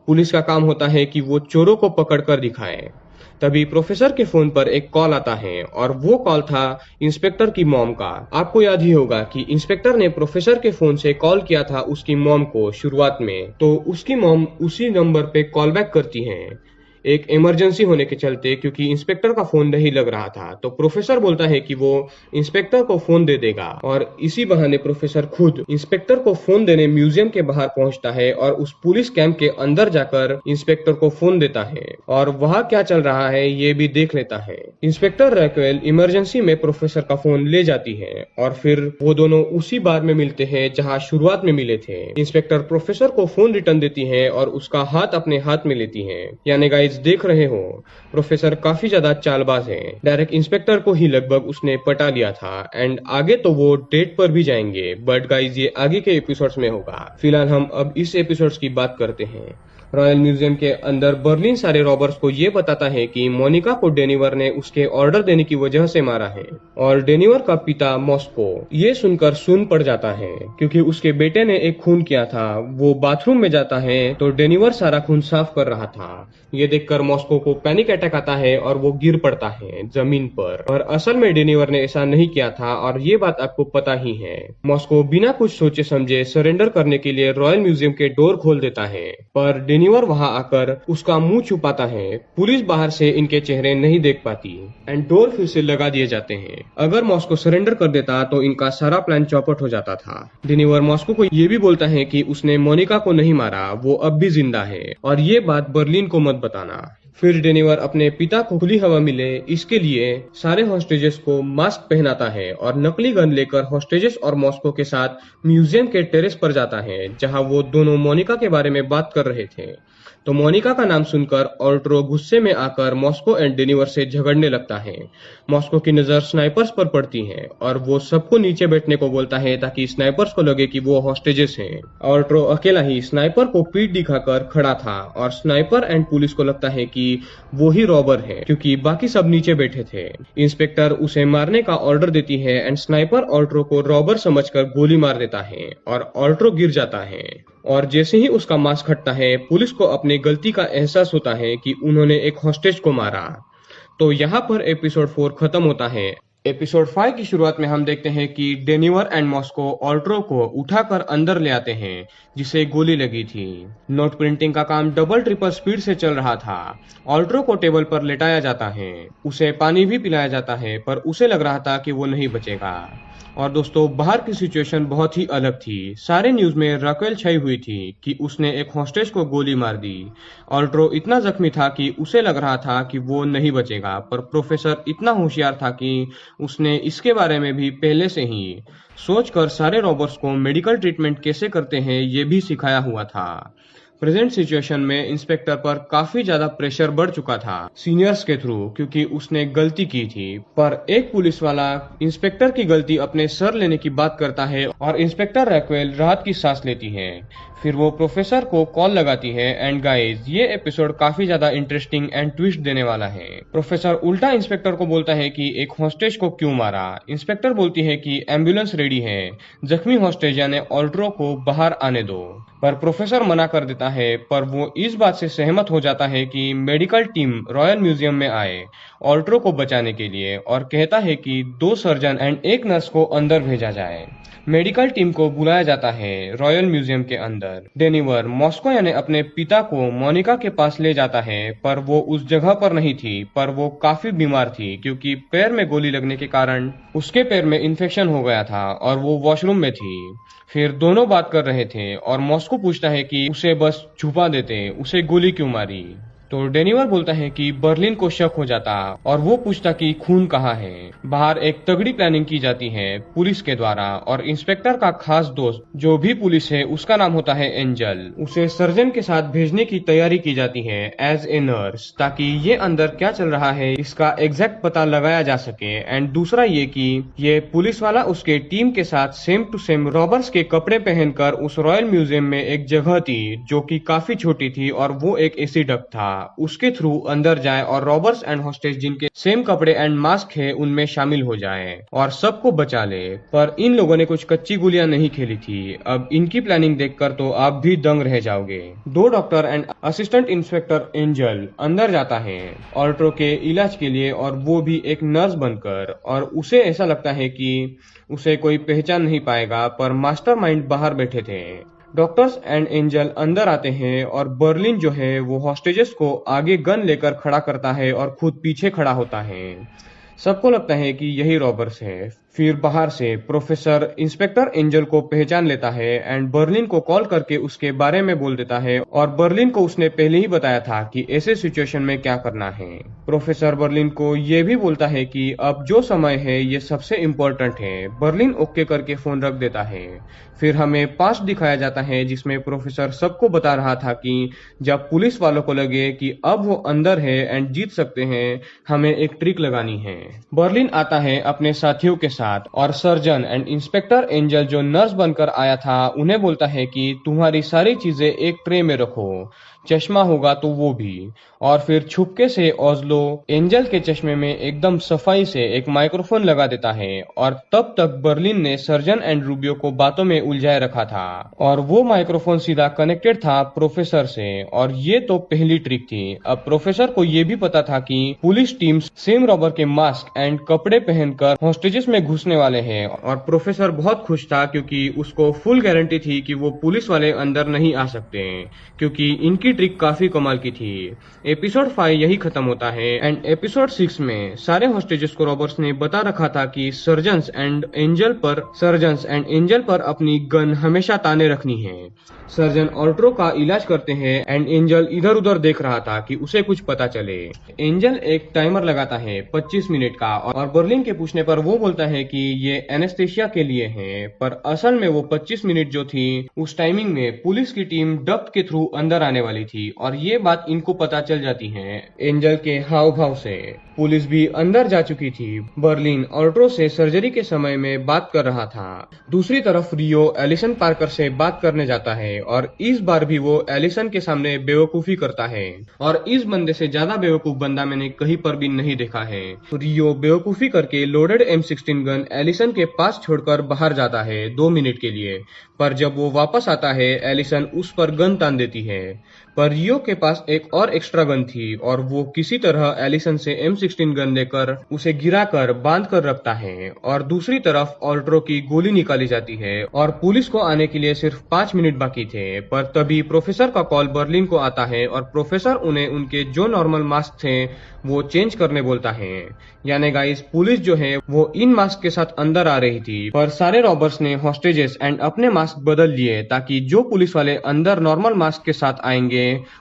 पुलिस का काम होता है कि वो चोरों को पकड़ कर दिखाए। तभी प्रोफेसर के फोन पर एक कॉल आता है और वो कॉल था इंस्पेक्टर की मॉम का। आपको याद ही होगा कि इंस्पेक्टर ने प्रोफेसर के फोन से कॉल किया था उसकी मॉम को शुरुआत में, तो उसकी मॉम उसी नंबर पे कॉल बैक करती है। एक इमरजेंसी होने के चलते, क्योंकि इंस्पेक्टर का फोन नहीं लग रहा था। तो प्रोफेसर बोलता है कि वो इंस्पेक्टर को फोन दे देगा और इसी बहाने प्रोफेसर खुद इंस्पेक्टर को फोन देने म्यूजियम के बाहर पहुंचता है और उस पुलिस कैंप के अंदर जाकर इंस्पेक्टर को फोन देता है और वहां क्या चल रहा है ये भी देख लेता है। इंस्पेक्टर रैक्वेल इमरजेंसी में प्रोफेसर का फोन ले जाती है और फिर वो दोनों उसी बार में मिलते हैं जहां शुरुआत में मिले थे। इंस्पेक्टर प्रोफेसर को फोन रिटर्न देती है और उसका हाथ अपने हाथ में लेती है। यानी गाइस देख रहे हो, प्रोफेसर काफी ज्यादा चालबाज है। डायरेक्ट इंस्पेक्टर को ही लगभग उसने पटा लिया था एंड आगे तो वो डेट पर भी जाएंगे, बट गाइस ये आगे के एपिसोड्स में होगा। फिलहाल हम अब इस एपिसोड्स की बात करते हैं। रॉयल म्यूजियम के अंदर बर्लिन सारे रॉबर्स को ये बताता है कि मोनिका को डेनिवर ने उसके ऑर्डर देने की वजह से मारा है और डेनिवर का पिता मॉस्को ये सुनकर सुन पड़ जाता है, क्योंकि उसके बेटे ने एक खून किया था। वो बाथरूम में जाता है तो डेनिवर सारा खून साफ कर रहा था। ये देखकर मॉस्को को पैनिक अटैक आता है और वो गिर पड़ता है जमीन पर, और असल में डेनिवर ने ऐसा नहीं किया था और ये बात आपको पता ही है। मॉस्को बिना कुछ सोचे समझे सरेंडर करने के लिए रॉयल म्यूजियम के डोर खोल देता है, पर डेनिवर वहां आकर उसका मुंह छुपाता है। पुलिस बाहर से इनके चेहरे नहीं देख पाती एंड डोर फिर से लगा दिए जाते हैं। अगर मॉस्को सरेंडर कर देता तो इनका सारा प्लान चौपट हो जाता था। डेनिवर मॉस्को को ये भी बोलता है कि उसने मोनिका को नहीं मारा, वो अब भी जिंदा है और ये बात बर्लिन को मत बताना। फिर डेनिवर अपने पिता को खुली हवा मिले इसके लिए सारे हॉस्टेजेस को मास्क पहनाता है और नकली गन लेकर हॉस्टेजेस और मॉस्को के साथ म्यूजियम के टेरेस पर जाता है, जहां वो दोनों मोनिका के बारे में बात कर रहे थे। तो मोनिका का नाम सुनकर ऑल्ट्रो गुस्से में आकर मॉस्को एंड डेनिवर से झगड़ने लगता है। मॉस्को की नजर स्नाइपर्स पर पड़ती है और वो सबको नीचे बैठने को बोलता है ताकि स्नाइपर्स को लगे कि वो हॉस्टेजेस हैं। ऑल्ट्रो अकेला ही स्नाइपर को पीठ दिखाकर खड़ा था और स्नाइपर एंड पुलिस को लगता है कि वो ही रॉबर है, क्योंकि बाकी सब नीचे बैठे थे। इंस्पेक्टर उसे मारने का ऑर्डर देती है एंड स्नाइपर ऑल्ट्रो को रॉबर समझकर गोली मार देता है और ऑल्ट्रो गिर जाता है। और जैसे ही उसका मास्क हटता है, पुलिस को अपनी गलती का एहसास होता है कि उन्होंने एक हॉस्टेज को मारा। तो यहाँ पर एपिसोड 4 खत्म होता है। एपिसोड 5 की शुरुआत में हम देखते हैं कि डेनिवर एंड मॉस्को ऑल्ट्रो को उठाकर अंदर ले आते हैं जिसे गोली लगी थी। नोट प्रिंटिंग का काम डबल ट्रिपल स्पीड से चल रहा था। ऑल्ट्रो को टेबल पर लेटाया जाता है, उसे पानी भी पिलाया जाता है, पर उसे लग रहा था कि वो नहीं बचेगा। और दोस्तों बाहर की सिचुएशन बहुत ही अलग थी। सारे न्यूज में रैक्वेल छाई हुई थी कि उसने एक हॉस्टेज को गोली मार दी। ऑल्ट्रो इतना जख्मी था कि उसे लग रहा था कि वो नहीं बचेगा, पर प्रोफेसर इतना होशियार था कि उसने इसके बारे में भी पहले से ही सोचकर सारे रॉबर्स को मेडिकल ट्रीटमेंट कैसे करते हैं ये भी सिखाया हुआ था। प्रेजेंट सिचुएशन में इंस्पेक्टर पर काफी ज्यादा प्रेशर बढ़ चुका था सीनियर्स के थ्रू, क्योंकि उसने गलती की थी। पर एक पुलिस वाला इंस्पेक्टर की गलती अपने सर लेने की बात करता है और इंस्पेक्टर रैक्वेल राहत की सांस लेती है। फिर वो प्रोफेसर को कॉल लगाती है एंड गाइस ये एपिसोड काफी ज्यादा इंटरेस्टिंग एंड ट्विस्ट देने वाला है। प्रोफेसर उल्टा इंस्पेक्टर को बोलता है कि एक हॉस्टेज को क्यों मारा। इंस्पेक्टर बोलती है कि एम्बुलेंस रेडी है, जख्मी हॉस्टेज यानी ऑल्ट्रो को बाहर आने दो। पर प्रोफेसर मना कर देता है, पर वो इस बात से सहमत हो जाता है कि मेडिकल टीम रॉयल म्यूजियम में आए ऑल्ट्रो को बचाने के लिए, और कहता है कि 2 सर्जन एंड 1 नर्स को अंदर भेजा जाए। मेडिकल टीम को बुलाया जाता है रॉयल म्यूजियम के अंदर। डेनिवर मॉस्को यानी अपने पिता को मोनिका के पास ले जाता है, पर वो उस जगह पर नहीं थी, पर वो काफी बीमार थी क्योंकि पैर में गोली लगने के कारण उसके पैर में इन्फेक्शन हो गया था और वो वॉशरूम में थी। फिर दोनों बात कर रहे थे और मॉस्को पूछता है कि उसे बस छुपा देते, उसे गोली क्यों मारी। तो डेनिवर बोलता है कि बर्लिन को शक हो जाता और वो पूछता कि खून कहाँ है। बाहर एक तगड़ी प्लानिंग की जाती है पुलिस के द्वारा, और इंस्पेक्टर का खास दोस्त जो भी पुलिस है उसका नाम होता है एंजल, उसे सर्जन के साथ भेजने की तैयारी की जाती है एज ए नर्स, ताकि ये अंदर क्या चल रहा है इसका एग्जैक्ट पता लगाया जा सके। एंड दूसरा ये कि ये पुलिस वाला उसके टीम के साथ सेम टू सेम रॉबर्स के कपड़े पहनकर उस रॉयल म्यूजियम में एक जगह थी जो कि काफी छोटी थी और वो एक एसी डक्ट था, उसके थ्रू अंदर जाए और रॉबर्स एंड हॉस्टेज जिनके सेम कपड़े एंड मास्क है उनमें शामिल हो जाए और सबको बचा ले। पर इन लोगों ने कुछ कच्ची गोलियां नहीं खेली थी। अब इनकी प्लानिंग देखकर तो आप भी दंग रह जाओगे। 2 doctor and assistant inspector angel अंदर जाता है ऑल्ट्रो के इलाज के लिए, और वो भी एक नर्स बनकर, और उसे ऐसा लगता है कि उसे कोई पहचान नहीं पाएगा, पर मास्टरमाइंड बाहर बैठे थे। डॉक्टर्स एंड एंजल अंदर आते हैं और बर्लिन जो है वो हॉस्टेजेस को आगे गन लेकर खड़ा करता है और खुद पीछे खड़ा होता है। सबको लगता है कि यही रॉबर्स है। फिर बाहर से प्रोफेसर इंस्पेक्टर एंजल को पहचान लेता है एंड बर्लिन को कॉल करके उसके बारे में बोल देता है और बर्लिन को उसने पहले ही बताया था कि ऐसे सिचुएशन में क्या करना है। प्रोफेसर बर्लिन को ये भी बोलता है कि अब जो समय है ये सबसे इम्पोर्टेंट है। बर्लिन ओके करके फोन रख देता है। फिर हमें पास्ट दिखाया जाता है जिसमें प्रोफेसर सबको बता रहा था कि जब पुलिस वालों को लगे कि अब वो अंदर है एंड जीत सकते हैं, हमें एक ट्रिक लगानी है। बर्लिन आता है अपने साथियों के साथ और सर्जन एंड इंस्पेक्टर एंजल जो नर्स बनकर आया था उन्हें बोलता है कि तुम्हारी सारी चीजें एक ट्रे में रखो, चश्मा होगा तो वो भी। और फिर छुपके से ओज़लो एंजल के चश्मे में एकदम सफाई से एक माइक्रोफोन लगा देता है और तब तक बर्लिन ने सर्जन एंड रूबियो को बातों में उलझाए रखा था और वो माइक्रोफोन सीधा कनेक्टेड था प्रोफेसर से। और ये तो पहली ट्रिक थी। अब प्रोफेसर को ये भी पता था कि पुलिस टीम सेम रॉबर के मास्क एंड कपड़े पहनकर हॉस्टेजेस में घुसने वाले हैं और प्रोफेसर बहुत खुश था क्योंकि उसको फुल गारंटी थी कि वो पुलिस वाले अंदर नहीं आ सकते क्योंकि इनकी ट्रिक काफी कमाल की थी। एपिसोड 5 यही खत्म होता है एंड एपिसोड 6 में सारे हॉस्टेजेस को रॉबर्ट्स ने बता रखा था कि सर्जन्स एंड एंजल पर अपनी गन हमेशा ताने रखनी है। सर्जन ऑल्ट्रो का इलाज करते हैं एंड एंजल इधर उधर देख रहा था कि उसे कुछ पता चले। एंजल एक टाइमर लगाता है 25 मिनट का और बर्लिन के पूछने पर वो बोलता है कि ये एनेस्थेसिया के लिए है, पर असल में वो 25 मिनट जो थी उस टाइमिंग में पुलिस की टीम डक्ट के थ्रू अंदर आने वाली थी और ये बात इनको पता चल जाती है एंजल के हाव भाव से। पुलिस भी अंदर जा चुकी थी। बर्लिन ऑल्ट्रो से सर्जरी के समय में बात कर रहा था। दूसरी तरफ रियो एलिसन पार्कर से बात करने जाता है और इस बार भी वो एलिसन के सामने बेवकूफी करता है और इस बंदे से ज्यादा बेवकूफ बंदा मैंने कहीं पर भी नहीं देखा है। रियो बेवकूफी करके लोडेड M16 गन एलिसन के पास छोड़कर बाहर जाता है 2 मिनट के लिए, पर जब वो वापस आता है एलिसन उस पर गन तान देती है। पर रियो के पास एक और एक्स्ट्रा गन थी और वो किसी तरह एलिसन से M16 गन लेकर उसे गिराकर बांध कर रखता है और दूसरी तरफ ऑल्ट्रो की गोली निकाली जाती है और पुलिस को आने के लिए सिर्फ 5 मिनट बाकी थे। पर तभी प्रोफेसर का कॉल बर्लिन को आता है और प्रोफेसर उन्हें उनके जो नॉर्मल मास्क थे वो चेंज करने बोलता है। यानी गाइस पुलिस जो है वो इन मास्क के साथ अंदर आ रही थी, पर सारे रॉबर्स ने हॉस्टेजेस एंड अपने मास्क बदल लिए ताकि जो पुलिस वाले अंदर नॉर्मल मास्क के साथ आएंगे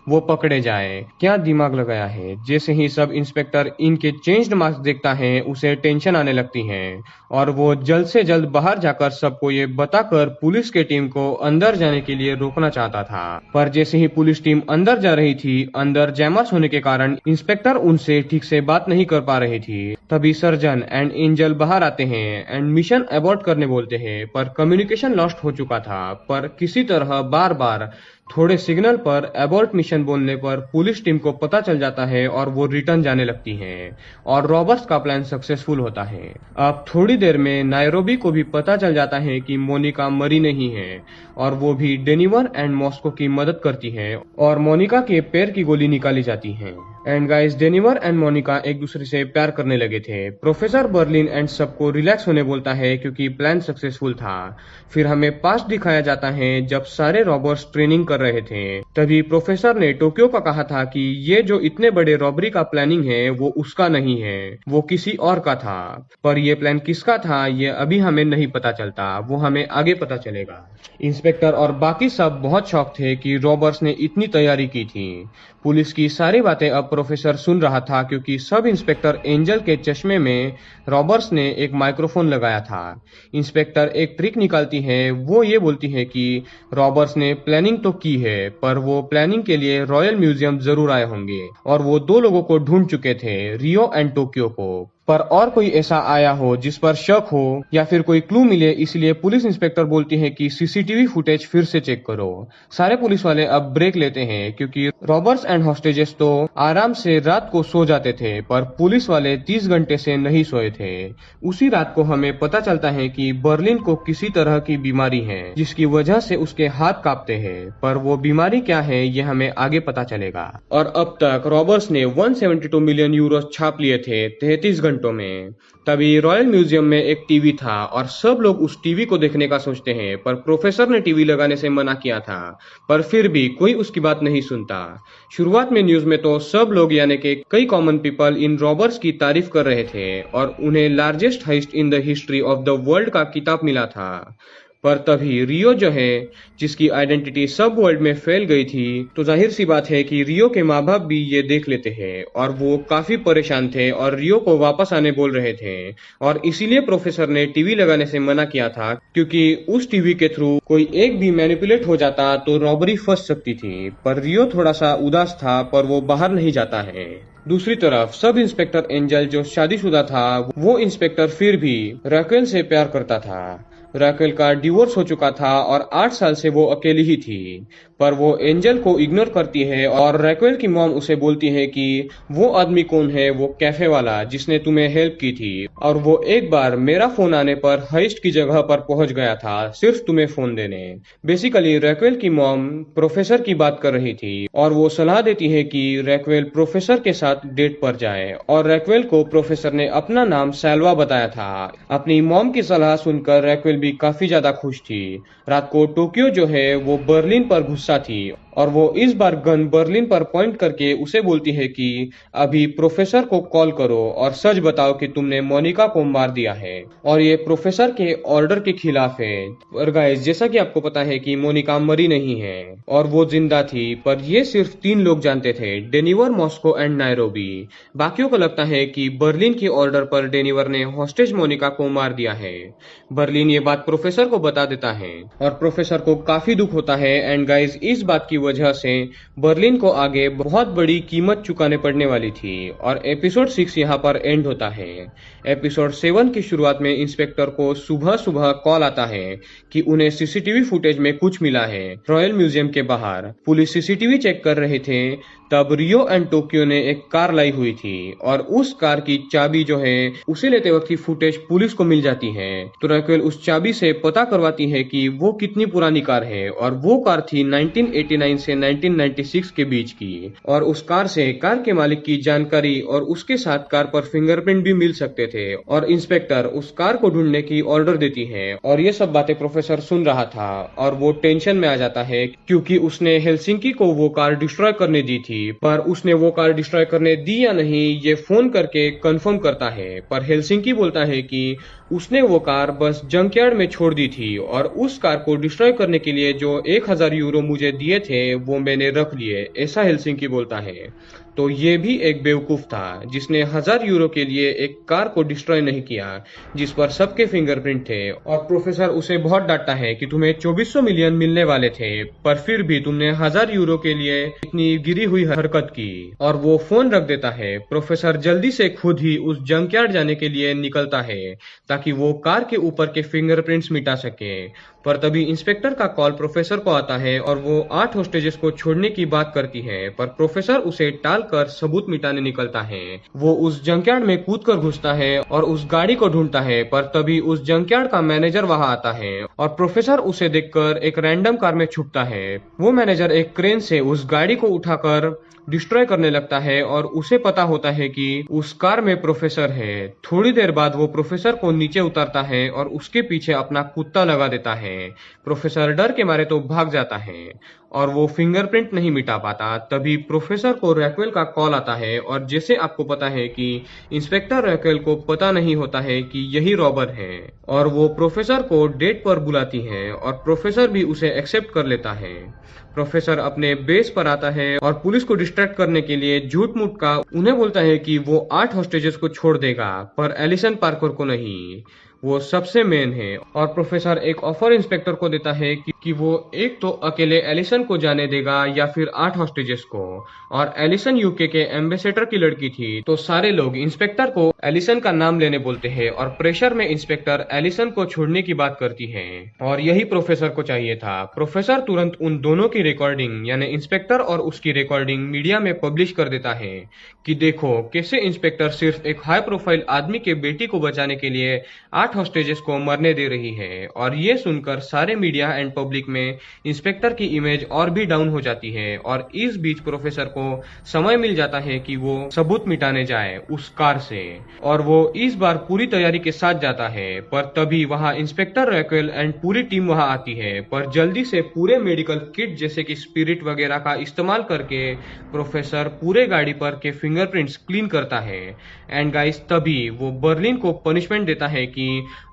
वो पकड़े जाए। क्या दिमाग लगाया है। जैसे ही सब इंस्पेक्टर इनके चेंज्ड मास्क देखता है उसे टेंशन आने लगती है और वो जल्द से जल्द बाहर जाकर सबको ये बताकर पुलिस के टीम को अंदर जाने के लिए रोकना चाहता था। पर जैसे ही पुलिस टीम अंदर जा रही थी, अंदर जैमर्स होने के कारण इंस्पेक्टर उनसे ठीक से बात नहीं कर पा रही थी। तभी सर्जन एंड एंजल बाहर आते हैं एंड मिशन अबॉर्ट करने बोलते हैं, पर कम्युनिकेशन लॉस्ट हो चुका था। पर किसी तरह बार बार थोड़े सिग्नल पर अबॉर्ट मिशन बोलने पर पुलिस टीम को पता चल जाता है और वो रिटर्न जाने लगती हैं और रॉबर्ट्स का प्लान सक्सेसफुल होता है। अब थोड़ी देर में नायरोबी को भी पता चल जाता है कि मोनिका मरी नहीं है और वो भी डेनिवर एंड मॉस्को की मदद करती है और मोनिका के पैर की गोली निकाली जाती है। एंड गाइस डेनिवर एंड मोनिका एक दूसरे से प्यार करने लगे थे। प्रोफेसर बर्लिन एंड सबको रिलैक्स होने बोलता है क्योंकि प्लान सक्सेसफुल था। फिर हमें पास्ट दिखाया जाता है जब सारे रॉबर्स ट्रेनिंग कर रहे थे। तभी प्रोफेसर ने टोक्यो का कहा था कि ये जो इतने बड़े रॉबरी का प्लानिंग है वो उसका नहीं है, वो किसी और का था। पर ये प्लान किसका था ये अभी हमें नहीं पता चलता, वो हमें आगे पता चलेगा। इंस्पेक्टर और बाकी सब बहुत शॉक थे कि रॉबर्स ने इतनी तैयारी की थी। पुलिस की सारी बातें अब प्रोफेसर सुन रहा था क्योंकि सब इंस्पेक्टर एंजल के चश्मे में रॉबर्ट्स ने एक माइक्रोफोन लगाया था। इंस्पेक्टर एक ट्रिक निकालती है, वो ये बोलती है कि रॉबर्ट्स ने प्लानिंग तो की है पर वो प्लानिंग के लिए रॉयल म्यूजियम जरूर आए होंगे और वो 2 लोगों को ढूंढ चुके थे, रियो एंड टोक्यो को। पर और कोई ऐसा आया हो जिस पर शक हो या फिर कोई क्लू मिले, इसलिए पुलिस इंस्पेक्टर बोलती है कि सीसीटीवी फुटेज फिर से चेक करो। सारे पुलिस वाले अब ब्रेक लेते हैं क्योंकि रॉबर्ट्स एंड हॉस्टेजेस तो आराम से रात को सो जाते थे, पर पुलिस वाले 30 घंटे से नहीं सोए थे। उसी रात को हमें पता चलता है कि बर्लिन को किसी तरह की बीमारी है जिसकी वजह से उसके हाथ कांपते हैं, पर वो बीमारी क्या है ये हमें आगे पता चलेगा। और अब तक रॉबर्ट्स ने 172 मिलियन यूरो छाप लिए थे 33 घंटों घंटों में। तभी रॉयल म्यूजियम में एक टीवी था और सब लोग उस टीवी को देखने का सोचते हैं, पर प्रोफेसर ने टीवी लगाने से मना किया था, पर फिर भी कोई उसकी बात नहीं सुनता। शुरुआत में न्यूज में तो सब लोग यानी कि कई कॉमन पीपल इन रॉबर्स की तारीफ कर रहे थे और उन्हें largest heist in the history of the world का किताब मिला था। पर तभी रियो जो है, जिसकी आइडेंटिटी सब वर्ल्ड में फैल गई थी, तो जाहिर सी बात है कि रियो के माँ बाप भी ये देख लेते हैं और वो काफी परेशान थे और रियो को वापस आने बोल रहे थे। और इसीलिए प्रोफेसर ने टीवी लगाने से मना किया था, क्योंकि उस टीवी के थ्रू कोई एक भी मैनिपुलेट हो जाता तो रॉबरी फंस सकती थी। पर रियो थोड़ा सा उदास था, पर वो बाहर नहीं जाता है। दूसरी तरफ सब इंस्पेक्टर एंजल जो शादीशुदा था, वो इंस्पेक्टर फिर भी रैकेल से प्यार करता था। रैकेल का डिवोर्स हो चुका था और 8 साल से वो अकेली ही थी, पर वो एंजल को इग्नोर करती है और रैकेल की मॉम उसे बोलती है कि वो आदमी कौन है, वो कैफे वाला जिसने तुम्हें हेल्प की थी, और वो एक बार मेरा फोन आने पर हाइस्ट की जगह पर पहुंच गया था सिर्फ तुम्हें फोन देने। बेसिकली रैकेल की मॉम प्रोफेसर की बात कर रही थी और वो सलाह देती है कि रैकेल प्रोफेसर के साथ डेट पर जाए, और रैकेल को प्रोफेसर ने अपना नाम सैल्वा बताया था। अपनी मॉम की सलाह सुनकर रैकेल भी काफी ज्यादा खुश थी। रात को टोक्यो जो है वो बर्लिन पर गुस्सा थी और वो इस बार गन बर्लिन पर पॉइंट करके उसे बोलती है कि अभी प्रोफेसर को कॉल करो और सच बताओ कि तुमने मोनिका को मार दिया है, और ये प्रोफेसर के ऑर्डर के खिलाफ है। और गाइस, जैसा कि आपको पता है कि मोनिका मरी नहीं है और वो जिंदा थी, पर ये सिर्फ 3 लोग जानते थे, डेनिवर, मॉस्को एंड नायरोबी। बाकियों को लगता है कि बर्लिन के ऑर्डर पर डेनिवर ने हॉस्टेज मोनिका को मार दिया है। बर्लिन ये बात प्रोफेसर को बता देता है और प्रोफेसर को काफी दुख होता है। एंड गाइस, इस बात की वजह से बर्लिन को आगे बहुत बड़ी कीमत चुकाने पड़ने वाली थी और एपिसोड 6 यहाँ पर एंड होता है। एपिसोड 7 की शुरुआत में इंस्पेक्टर को सुबह सुबह कॉल आता है कि उन्हें सीसीटीवी फुटेज में कुछ मिला है। रॉयल म्यूजियम के बाहर पुलिस सीसीटीवी चेक कर रहे थे, तब रियो एंड टोक्यो ने एक कार लाई हुई थी और उस कार की चाबी जो है उसे लेते वक्त की फुटेज पुलिस को मिल जाती है। तो रैकेल उस चाबी से पता करवाती है कि वो कितनी पुरानी कार है, और वो कार थी 1989 से 1996 के बीच की, और उस कार से कार के मालिक की जानकारी और उसके साथ कार पर फिंगरप्रिंट भी मिल सकते थे। और इंस्पेक्टर उस कार को ढूंढने की ऑर्डर देती है और ये सब बातें प्रोफेसर सुन रहा था और वो टेंशन में आ जाता है, क्योंकि उसने हेलसिंकी को वो कार डिस्ट्रॉय करने दी थी, पर उसने वो कार डिस्ट्रॉय करने दी या नहीं ये फोन करके कंफर्म करता है। पर हेलसिंकी बोलता है कि उसने वो कार बस जंकयार्ड में छोड़ दी थी और उस कार को डिस्ट्रॉय करने के लिए जो 1000 यूरो मुझे दिए थे वो मैंने रख लिए, ऐसा हेलसिंकी बोलता है। तो ये भी एक बेवकूफ था जिसने 1000 यूरो के लिए एक कार को डिस्ट्रॉय नहीं किया जिस पर सबके फिंगरप्रिंट थे। और प्रोफेसर उसे बहुत डांटता है कि तुम्हें 2400 मिलियन मिलने वाले थे, पर फिर भी तुमने 1000 यूरो के लिए इतनी गिरी हुई हरकत की, और वो फोन रख देता है। प्रोफेसर जल्दी से खुद ही उस जंकयार्ड जाने के लिए निकलता है ताकि वो कार के ऊपर के फिंगरप्रिंट्स मिटा सके। पर तभी इंस्पेक्टर का कॉल प्रोफेसर को आता है और वो 8 होस्टेजेस को छोड़ने की बात करती है, पर प्रोफेसर उसे टालकर सबूत मिटाने निकलता है। वो उस जंकयार्ड में कूदकर घुसता है और उस गाड़ी को ढूंढता है, पर तभी उस जंकयार्ड का मैनेजर वहां आता है और प्रोफेसर उसे देखकर एक रैंडम कार में छुपता है। वो मैनेजर एक क्रेन से उस गाड़ी को उठाकर डिस्ट्रॉय करने लगता है और उसे पता होता है कि उस कार में प्रोफेसर है। थोड़ी देर बाद वो प्रोफेसर को नीचे उतारता है और उसके पीछे अपना कुत्ता लगा देता है। प्रोफेसर डर के मारे तो भाग जाता है और वो फिंगरप्रिंट नहीं मिटा पाता। तभी प्रोफेसर को रैकेल का कॉल आता है और जैसे आपको पता है कि इंस्पेक्टर रैकेल को पता नहीं होता है कि यही रॉबर है, और वो प्रोफेसर को डेट पर बुलाती है और प्रोफेसर भी उसे एक्सेप्ट कर लेता है। प्रोफेसर अपने बेस पर आता है और पुलिस को डिस्ट्रैक्ट करने के लिए झूठ मूठ का उन्हें बोलता है कि वो 8 होस्टेजेस को छोड़ देगा, पर एलिसन पार्कर को नहीं, वो सबसे मेन है। और प्रोफेसर एक ऑफर इंस्पेक्टर को देता है कि वो एक तो अकेले एलिसन को जाने देगा या फिर 8 हॉस्टेजेस को। और एलिसन यूके के एम्बेसडर की लड़की थी, तो सारे लोग इंस्पेक्टर को एलिसन का नाम लेने बोलते हैं और प्रेशर में इंस्पेक्टर एलिसन को छोड़ने की बात करती है, और यही प्रोफेसर को चाहिए था। प्रोफेसर तुरंत उन दोनों की रिकॉर्डिंग यानी इंस्पेक्टर और उसकी रिकॉर्डिंग मीडिया में पब्लिश कर देता है कि देखो कैसे इंस्पेक्टर सिर्फ एक हाई प्रोफाइल आदमी के बेटी को बचाने के लिए 8 हॉस्टेजेस को मरने दे रही है। और ये सुनकर सारे मीडिया एंड पब्लिक में इंस्पेक्टर की इमेज और भी डाउन हो जाती है और इस बीच प्रोफेसर को समय मिल जाता है कि वो सबूत मिटाने जाए उस कार से और वो इस बार पूरी तैयारी के साथ जाता है। पर तभी वहाँ इंस्पेक्टर रैक्वेल एंड पूरी टीम वहाँ आती है, पर जल्दी से पूरे मेडिकल किट जैसे कि स्पिरिट वगैरह का इस्तेमाल करके प्रोफेसर पूरे गाड़ी पर के फिंगरप्रिंट्स क्लीन करता है। एंड गाइस तभी वो बर्लिन को पनिशमेंट देता है कि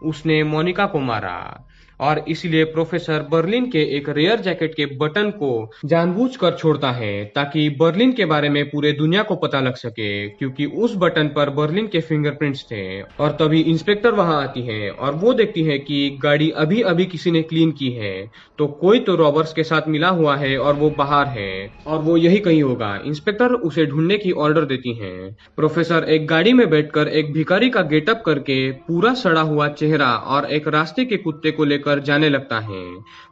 उसने मोनिका को मारा और इसलिए प्रोफेसर बर्लिन के एक रेयर जैकेट के बटन को जानबूझकर छोड़ता है ताकि बर्लिन के बारे में पूरे दुनिया को पता लग सके, क्योंकि उस बटन पर बर्लिन के फिंगरप्रिंट्स थे। और तभी इंस्पेक्टर वहां आती है और वो देखती है कि गाड़ी अभी अभी किसी ने क्लीन की है, तो कोई तो रॉबर्स के साथ मिला हुआ है और वो बाहर है और वो यही कहीं होगा। इंस्पेक्टर उसे ढूंढने की ऑर्डर देती है। प्रोफेसर एक गाड़ी में बैठकर एक भिखारी का गेटअप करके पूरा सड़ा हुआ चेहरा और एक रास्ते के कुत्ते को लेकर जाने लगता है,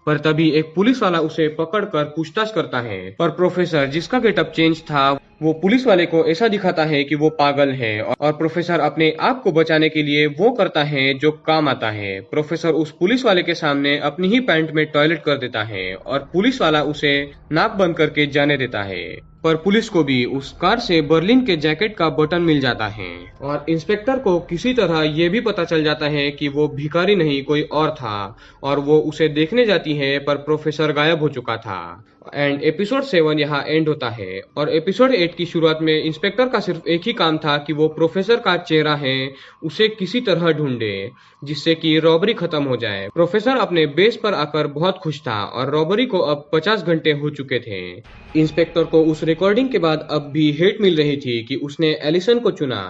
पर तभी एक पुलिस वाला उसे पकड़कर पूछताछ करता है। पर प्रोफेसर जिसका गेटअप चेंज था वो पुलिस वाले को ऐसा दिखाता है कि वो पागल है और प्रोफेसर अपने आप को बचाने के लिए वो करता है जो काम आता है। प्रोफेसर उस पुलिस वाले के सामने अपनी ही पैंट में टॉयलेट कर देता है और पुलिस वाला उसे नाक बंद करके जाने देता है। पर पुलिस को भी उस कार से बर्लिन के जैकेट का बटन मिल जाता है और इंस्पेक्टर को किसी तरह ये भी पता चल जाता है कि वो भिखारी नहीं कोई और था और वो उसे देखने जाती है, पर प्रोफेसर गायब हो चुका था। एंड एपिसोड 7 यहाँ एंड होता है और एपिसोड 8 की शुरुआत में इंस्पेक्टर का सिर्फ एक ही काम था कि वो प्रोफेसर का चेहरा है उसे किसी तरह ढूंढे जिससे कि रॉबरी खत्म हो जाए। प्रोफेसर अपने बेस पर आकर बहुत खुश था और रॉबरी को अब 50 घंटे हो चुके थे। इंस्पेक्टर को उस रिकॉर्डिंग के बाद अब भी हेट मिल रही थी कि उसने एलिसन को चुना।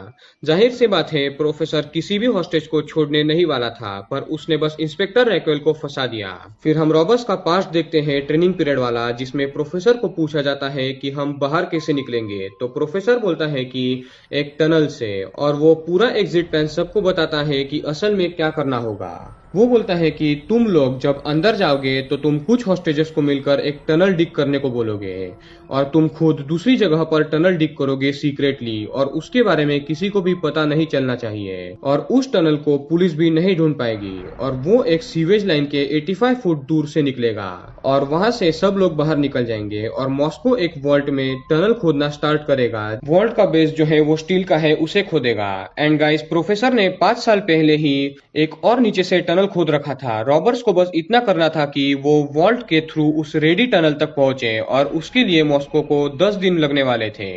जाहिर सी बात है प्रोफेसर किसी भी हॉस्टेज को छोड़ने नहीं वाला था, पर उसने बस इंस्पेक्टर रैक्वेल को फंसा दिया। फिर हम रॉबर्स का पास्ट देखते हैं, ट्रेनिंग पीरियड वाला, जिसमें प्रोफेसर को पूछा जाता है कि हम बाहर कैसे निकलेंगे, तो प्रोफेसर बोलता है कि एक टनल से, और वो पूरा एग्जिट प्लान सबको बताता है कि असल में क्या करना होगा। वो बोलता है कि तुम लोग जब अंदर जाओगे तो तुम कुछ हॉस्टेजेस को मिलकर एक टनल डिग करने को बोलोगे और तुम खुद दूसरी जगह पर टनल डिग करोगे सीक्रेटली, और उसके बारे में किसी को भी पता नहीं चलना चाहिए और उस टनल को पुलिस भी नहीं ढूंढ पाएगी और वो एक सीवेज लाइन के 85 फुट दूर से निकलेगा और वहां से सब लोग बाहर निकल जाएंगे और मॉस्को एक वॉल्ट में टनल खोदना स्टार्ट करेगा। वॉल्ट का बेस जो है वो स्टील का है, उसे खोदेगा। एंड गाइस प्रोफेसर ने 5 साल पहले ही एक और नीचे से टनल खोद रखा था। रॉबर्ट्स को बस इतना करना था कि वो वॉल्ट के थ्रू उस रेडी टनल तक पहुंचे और उसके लिए मॉस्को को 10 दिन लगने वाले थे।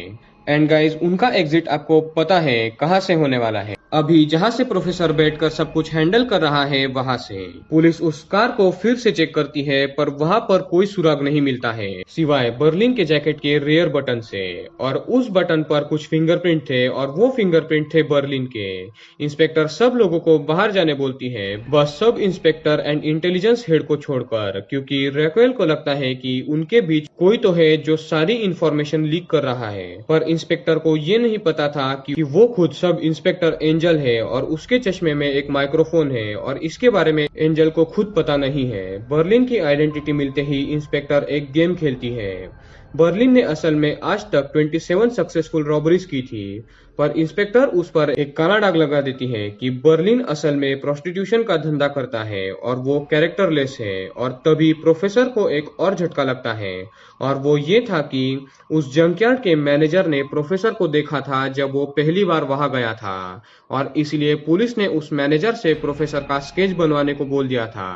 एंड गाइज उनका एग्जिट आपको पता है कहां से होने वाला है। अभी जहां से प्रोफेसर बैठकर सब कुछ हैंडल कर रहा है वहां से पुलिस उस कार को फिर से चेक करती है, पर वहां पर कोई सुराग नहीं मिलता है सिवाय बर्लिन के जैकेट के रेयर बटन से, और उस बटन पर कुछ फिंगरप्रिंट थे और वो फिंगरप्रिंट थे बर्लिन के। इंस्पेक्टर सब लोगों को बाहर जाने बोलती है, बस sub inspector and intelligence head को छोड़कर, क्योंकि रैक्वेल को लगता है कि उनके बीच कोई तो है जो सारी इंफॉर्मेशन लीक कर रहा है। पर इंस्पेक्टर को ये नहीं पता था कि वो खुद सब इंस्पेक्टर एंजल है और उसके चश्मे में एक माइक्रोफोन है और इसके बारे में एंजल को खुद पता नहीं है। बर्लिन की आइडेंटिटी मिलते ही इंस्पेक्टर एक गेम खेलती है। बर्लिन ने असल में आज तक 27 सक्सेसफुल रॉबरीज की थी, पर इंस्पेक्टर उस पर एक काला दाग लगा देती है कि बर्लिन असल में प्रोस्टिट्यूशन का धंधा करता है और वो कैरेक्टरलेस है। और तभी प्रोफेसर को एक और झटका लगता है, और वो ये था कि उस जंकयार्ड के मैनेजर ने प्रोफेसर को देखा था जब वो पहली बार वहां गया था, और इसलिए पुलिस ने उस मैनेजर से प्रोफेसर का स्केच बनवाने को बोल दिया था।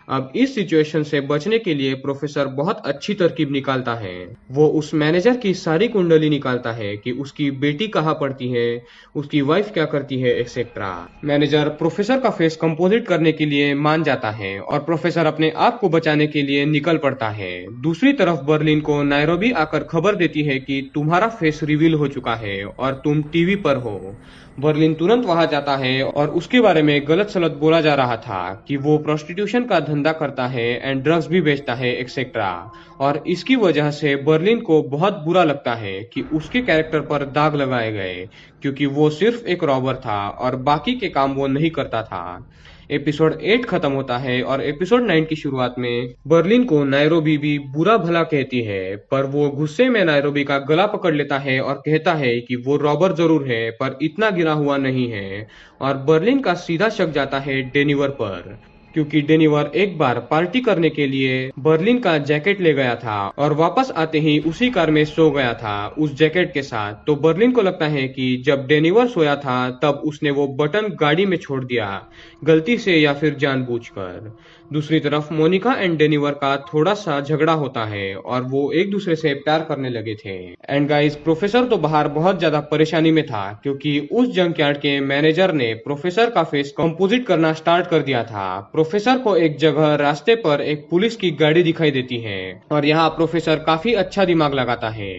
अब इस सिचुएशन से बचने के लिए प्रोफेसर बहुत अच्छी तरकीब निकालता है। वो उस मैनेजर की सारी कुंडली निकालता है कि उसकी बेटी कहाँ पढ़ती है, उसकी वाइफ क्या करती है, एक्सेट्रा। मैनेजर प्रोफेसर का फेस कंपोजिट करने के लिए मान जाता है और प्रोफेसर अपने आप को बचाने के लिए निकल पड़ता है। दूसरी तरफ बर्लिन को नायरोबी आकर खबर देती है कि तुम्हारा फेस रिवील हो चुका है और तुम टीवी पर हो। बर्लिन तुरंत वहां जाता है और उसके बारे में गलत सलत बोला जा रहा था कि वो प्रोस्टिट्यूशन का धंधा करता है एंड ड्रग्स भी बेचता है, एक्सेट्रा। और इसकी वजह से बर्लिन को बहुत बुरा लगता है कि उसके कैरेक्टर पर दाग लगाए गए, क्योंकि वो सिर्फ एक रॉबर था और बाकी के काम वो नहीं करता था। एपिसोड 8 खत्म होता है और एपिसोड 9 की शुरुआत में बर्लिन को नायरोबी भी बुरा भला कहती है, पर वो गुस्से में नायरोबी का गला पकड़ लेता है और कहता है कि वो रॉबर जरूर है पर इतना गिरा हुआ नहीं है, और बर्लिन का सीधा शक जाता है डेनिवर पर। क्योंकि डेनिवर एक बार पार्टी करने के लिए बर्लिन का जैकेट ले गया था और वापस आते ही उसी कार में सो गया था उस जैकेट के साथ। तो बर्लिन को लगता है कि जब डेनिवर सोया था तब उसने वो बटन गाड़ी में छोड़ दिया, गलती से या फिर जानबूझकर। दूसरी तरफ मोनिका एंड डेनिवर का थोड़ा सा झगड़ा होता है और वो एक दूसरे से प्यार करने लगे थे। एंड गाइस, प्रोफेसर तो बाहर बहुत ज्यादा परेशानी में था क्योंकि उस जंकयार्ड के मैनेजर ने प्रोफेसर का फेस कंपोजिट करना स्टार्ट कर दिया था। प्रोफेसर को एक जगह रास्ते पर एक पुलिस की गाड़ी दिखाई देती है और यहाँ प्रोफेसर काफी अच्छा दिमाग लगाता है।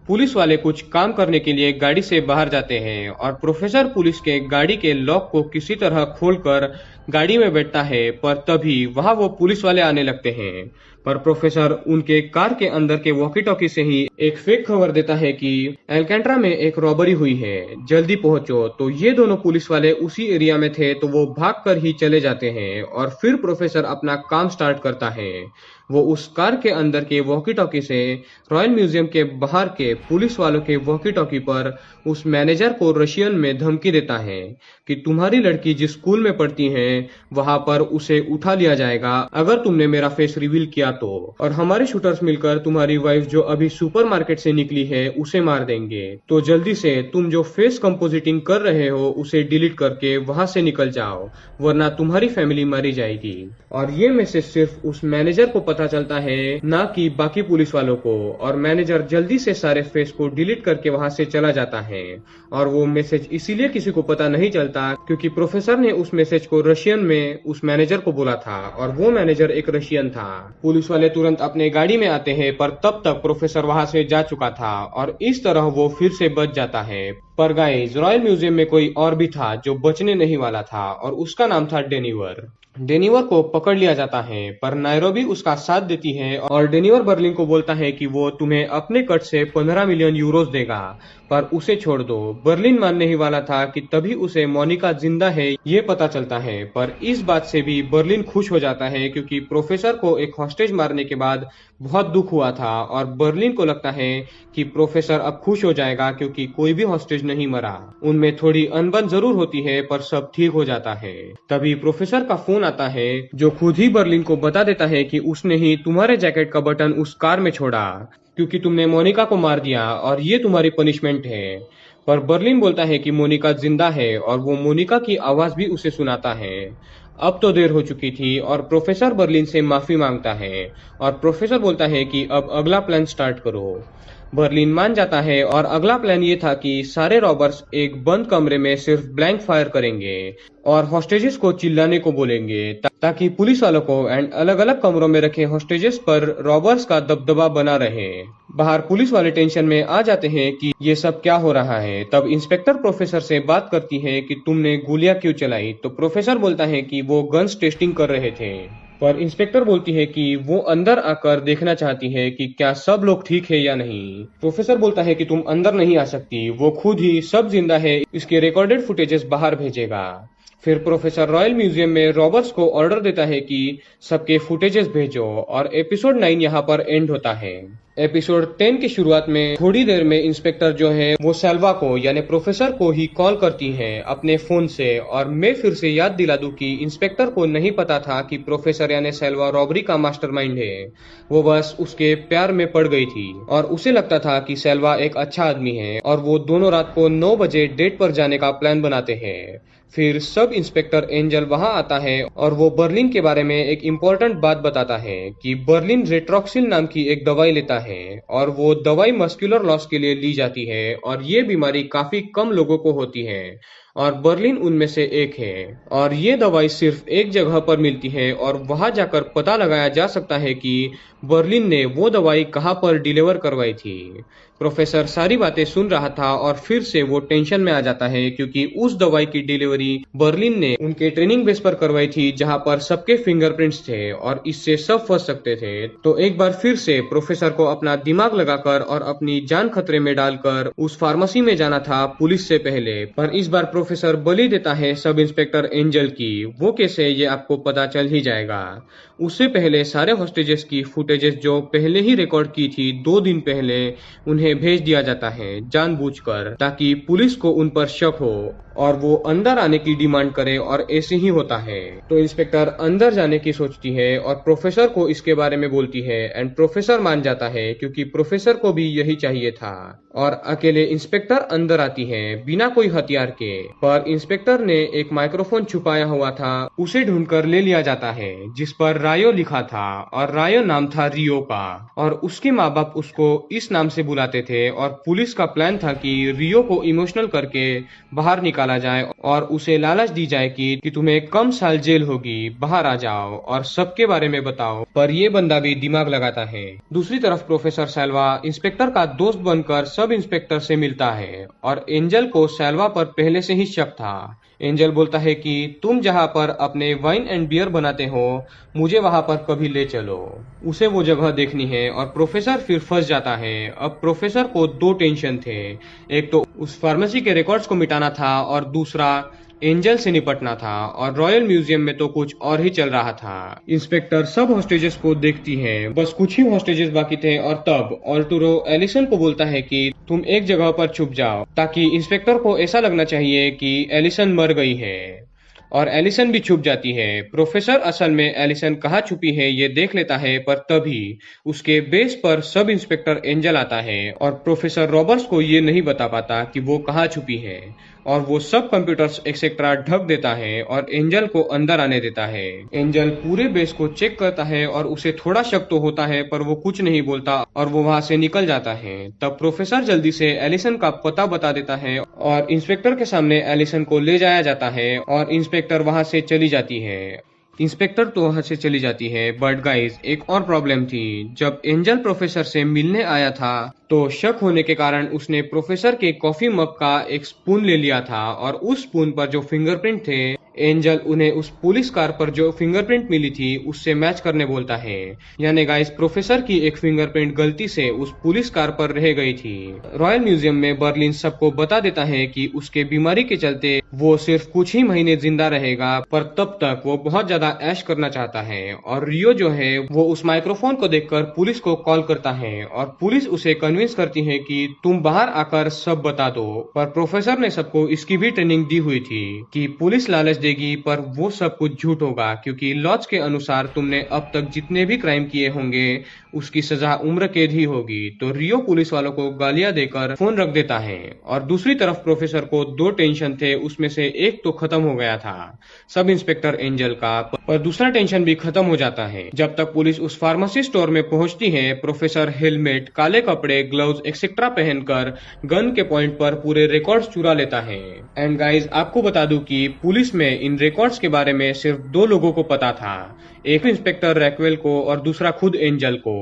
पुलिस वाले कुछ काम करने के लिए गाड़ी से बाहर जाते हैं और प्रोफेसर पुलिस के गाड़ी के लॉक को किसी तरह खोलकर गाड़ी में बैठता है, पर तभी वहां वो पुलिस वाले आने लगते हैं। पर प्रोफेसर उनके कार के अंदर के वॉकी टॉकी से ही एक फेक खबर देता है कि एल्केंट्रा में एक रॉबरी हुई है, जल्दी पहुंचो। तो ये दोनों पुलिस वाले उसी एरिया में थे तो वो भाग कर ही चले जाते हैं और फिर प्रोफेसर अपना काम स्टार्ट करता है। वो उस कार के अंदर के वॉकी टॉकी से रॉयल म्यूजियम के बाहर के पुलिस वालों के वॉकी टॉकी पर उस मैनेजर को रशियन में धमकी देता है कि तुम्हारी लड़की जिस स्कूल में पढ़ती है वहां पर उसे उठा लिया जाएगा अगर तुमने मेरा फेस रिवील किया तो, और हमारे शूटर्स मिलकर तुम्हारी वाइफ जो अभी सुपरमार्केट से निकली है उसे मार देंगे। तो जल्दी से तुम जो फेस कंपोजिटिंग कर रहे हो उसे डिलीट करके वहां से निकल जाओ, वरना तुम्हारी फैमिली मारी जाएगी। और ये मैसेज सिर्फ उस मैनेजर को पता चलता है, ना कि बाकी पुलिस वालों को, और मैनेजर जल्दी से सारे फेस को डिलीट करके वहां से चला जाता है। और वो मैसेज इसीलिए किसी को पता नहीं चलता क्योंकि प्रोफेसर ने उस मैसेज को रशियन में उस मैनेजर को बोला था और वो मैनेजर एक रशियन था। पुलिस वाले तुरंत अपने गाड़ी में आते हैं पर तब तक प्रोफेसर वहां से जा चुका था और इस तरह वो फिर से बच जाता है। पर गाइस, रॉयल म्यूजियम में कोई और भी था जो बचने नहीं वाला था और उसका नाम था डेनिवर। डेनिवर को पकड़ लिया जाता है पर नायरोबी उसका साथ देती है और डेनिवर बर्लिन को बोलता है कि वो तुम्हें अपने कट से 15 मिलियन यूरोस देगा, पर उसे छोड़ दो। बर्लिन मानने ही वाला था कि तभी उसे मोनिका जिंदा है ये पता चलता है, पर इस बात से भी बर्लिन खुश हो जाता है क्योंकि प्रोफेसर को एक हॉस्टेज मारने के बाद बहुत दुख हुआ था और बर्लिन को लगता है कि प्रोफेसर अब खुश हो जाएगा क्योंकि कोई भी हॉस्टेज नहीं मरा। उनमें थोड़ी अनबन जरूर होती है पर सब ठीक हो जाता है। तभी प्रोफेसर का फोन आता है जो खुद ही बर्लिन को बता देता है कि उसने ही तुम्हारे जैकेट का बटन उस कार में छोड़ा क्योंकि तुमने मोनिका को मार दिया और ये तुम्हारी पनिशमेंट है। पर बर्लिन बोलता है कि मोनिका जिंदा है और वो मोनिका की आवाज भी उसे सुनाता है। अब तो देर हो चुकी थी और प्रोफेसर बर्लिन से माफी मांगता है और प्रोफेसर बोलता है कि अब अगला प्लान स्टार्ट करो। बर्लिन मान जाता है और अगला प्लान ये था कि सारे रॉबर्स एक बंद कमरे में सिर्फ ब्लैंक फायर करेंगे और हॉस्टेजेस को चिल्लाने को बोलेंगे ताकि पुलिस वालों को एंड अलग अलग कमरों में रखे हॉस्टेजेस पर रॉबर्स का दबदबा बना रहे। बाहर पुलिस वाले टेंशन में आ जाते हैं कि ये सब क्या हो रहा है। तब इंस्पेक्टर प्रोफेसर से बात करती है कि तुमने गोलियां क्यों चलाई, तो प्रोफेसर बोलता है कि वो गन्स टेस्टिंग कर रहे थे। पर इंस्पेक्टर बोलती है कि वो अंदर आकर देखना चाहती है कि क्या सब लोग ठीक है या नहीं। प्रोफेसर बोलता है कि तुम अंदर नहीं आ सकती, वो खुद ही सब जिंदा है इसके रिकॉर्डेड फुटेजेस बाहर भेजेगा। फिर प्रोफेसर रॉयल म्यूजियम में रॉबर्ट्स को ऑर्डर देता है कि सबके फुटेजेस भेजो और एपिसोड 9 यहाँ पर एंड होता है। एपिसोड 10 की शुरुआत में थोड़ी देर में इंस्पेक्टर जो है वो सेल्वा को यानी प्रोफेसर को ही कॉल करती है अपने फोन से, और मैं फिर से याद दिला दूं कि इंस्पेक्टर को नहीं पता था कि प्रोफेसर यानी सेल्वा रॉबरी का मास्टरमाइंड है। वो बस उसके प्यार में पड़ गई थी और उसे लगता था कि सेल्वा एक अच्छा आदमी है और वो दोनों रात को 9 बजे डेट पर जाने का प्लान बनाते हैं। फिर सब इंस्पेक्टर एंजल वहां आता है और वो बर्लिन के बारे में एक इम्पोर्टेंट बात बताता है कि बर्लिन रेट्रोक्सिल नाम की एक दवाई लेता है और वो दवाई मस्कुलर लॉस के लिए ली जाती है और ये बीमारी काफी कम लोगों को होती है और बर्लिन उनमें से एक है। और ये दवाई सिर्फ एक जगह पर मिलती है और वहां जाकर पता लगाया जा सकता है कि बर्लिन ने वो दवाई कहां पर डिलीवर करवाई थी। प्रोफेसर सारी बातें सुन रहा था और फिर से वो टेंशन में आ जाता है क्योंकि उस दवाई की डिलीवरी बर्लिन ने उनके ट्रेनिंग बेस पर करवाई थी जहां पर सबके फिंगरप्रिंट्स थे और इससे सब फंस सकते थे। तो एक बार फिर से प्रोफेसर को अपना दिमाग लगाकर और अपनी जान खतरे में डालकर उस फार्मेसी में जाना था पुलिस से पहले, पर इस बार प्रोफेसर बलि देता है सब इंस्पेक्टर एंजल की। वो कैसे ये आपको पता चल ही जाएगा। उससे पहले सारे हॉस्टेजेस की फुटेजेस जो पहले ही रिकॉर्ड की थी 2 दिन पहले, उन्हें भेज दिया जाता है जानबूझकर, ताकि पुलिस को उन पर शक हो और वो अंदर आने की डिमांड करे, और ऐसे ही होता है। तो इंस्पेक्टर अंदर जाने की सोचती है और प्रोफेसर को इसके बारे में बोलती है, एंड प्रोफेसर मान जाता है क्योंकि प्रोफेसर को भी यही चाहिए था। और अकेले इंस्पेक्टर अंदर आती है बिना कोई हथियार के, पर इंस्पेक्टर ने एक माइक्रोफोन छुपाया हुआ था, उसे ढूंढकर ले लिया जाता है जिस पर रायो लिखा था, और रायो नाम था रियो का, और उसके माँ बाप उसको इस नाम से बुलाते थे। और पुलिस का प्लान था कि रियो को इमोशनल करके बाहर निकाला जाए और उसे लालच दी जाए कि तुम्हें कम साल जेल होगी, बाहर आ जाओ और सबके बारे में बताओ। पर ये बंदा भी दिमाग लगाता है। दूसरी तरफ प्रोफेसर सैल्वा इंस्पेक्टर का दोस्त बनकर सब इंस्पेक्टर से मिलता है, और एंजल को सैल्वा पर पहले से ही शक था। एंजल बोलता है कि तुम जहाँ पर अपने वाइन एंड बियर बनाते हो, मुझे वहां पर कभी ले चलो, उसे वो जगह देखनी है। और प्रोफेसर फिर फंस जाता है। अब प्रोफेसर को 2 टेंशन थे, एक तो उस फार्मेसी के रिकॉर्ड्स को मिटाना था, और दूसरा एंजल से निपटना था। और रॉयल म्यूजियम में तो कुछ और ही चल रहा था। इंस्पेक्टर सब हॉस्टेजेस को देखती है, बस कुछ ही हॉस्टेजेस बाकी थे, और तब ऑल्टुरो एलिसन को बोलता है कि तुम एक जगह पर छुप जाओ, ताकि इंस्पेक्टर को ऐसा लगना चाहिए कि एलिसन मर गई है। और एलिसन भी छुप जाती है। प्रोफेसर असल में एलिसन कहाँ छुपी है ये देख लेता है, पर तभी उसके बेस पर सब इंस्पेक्टर एंजल आता है, और प्रोफेसर रॉबर्ट्स को ये नहीं बता पाता कि वो कहाँ छुपी है, और वो सब कंप्यूटर्स एक्सेट्रा ढक देता है और एंजल को अंदर आने देता है। एंजल पूरे बेस को चेक करता है और उसे थोड़ा शक तो होता है, पर वो कुछ नहीं बोलता और वो वहां से निकल जाता है। तब प्रोफेसर जल्दी से एलिसन का पता बता देता है, और इंस्पेक्टर के सामने एलिसन को ले जाया जाता है, और इंस्पेक्टर वहां से चली जाती है। इंस्पेक्टर तो वहां से चली जाती है, बट गाइस एक और प्रॉब्लम थी। जब एंजल प्रोफेसर से मिलने आया था, तो शक होने के कारण उसने प्रोफेसर के कॉफी मग का एक स्पून ले लिया था, और उस स्पून पर जो फिंगरप्रिंट थे, एंजल उन्हें उस पुलिस कार पर जो फिंगरप्रिंट मिली थी उससे मैच करने बोलता है। यानी गाइस प्रोफेसर की एक फिंगरप्रिंट गलती से उस पुलिस कार पर रह गई थी। रॉयल म्यूजियम में बर्लिन सबको बता देता है कि उसके बीमारी के चलते वो सिर्फ कुछ ही महीने जिंदा रहेगा, पर तब तक वो बहुत ज्यादा ऐश करना चाहता है। और रियो जो है वो उस माइक्रोफोन को देखकर पुलिस को कॉल करता है, और पुलिस उसे कन्विंस करती है कि तुम बाहर आकर सब बता दो। पर प्रोफेसर ने सबको इसकी भी ट्रेनिंग दी हुई थी कि पुलिस लालच देगी, पर वो सब कुछ झूठ होगा, क्योंकि लॉज के अनुसार तुमने अब तक जितने भी क्राइम किए होंगे उसकी सजा उम्र कैद ही होगी। तो रियो पुलिस वालों को गालियां देकर फोन रख देता है। और दूसरी तरफ प्रोफेसर को 2 टेंशन थे, उसमें से एक तो खत्म हो गया था, सब इंस्पेक्टर एंजल का, पर दूसरा टेंशन भी खत्म हो जाता है जब तक पुलिस उस फार्मेसी स्टोर में पहुंचती है। प्रोफेसर हेलमेट, काले कपड़े, ग्लव्स एक्सेट्रा पहनकर गन के पॉइंट पर पूरे रिकॉर्ड्स चुरा लेता है। एंड गाइज आपको बता दूं कि पुलिस में इन रिकॉर्ड्स के बारे में सिर्फ 2 लोगों को पता था, एक इंस्पेक्टर रैक्वेल को और दूसरा खुद एंजल को।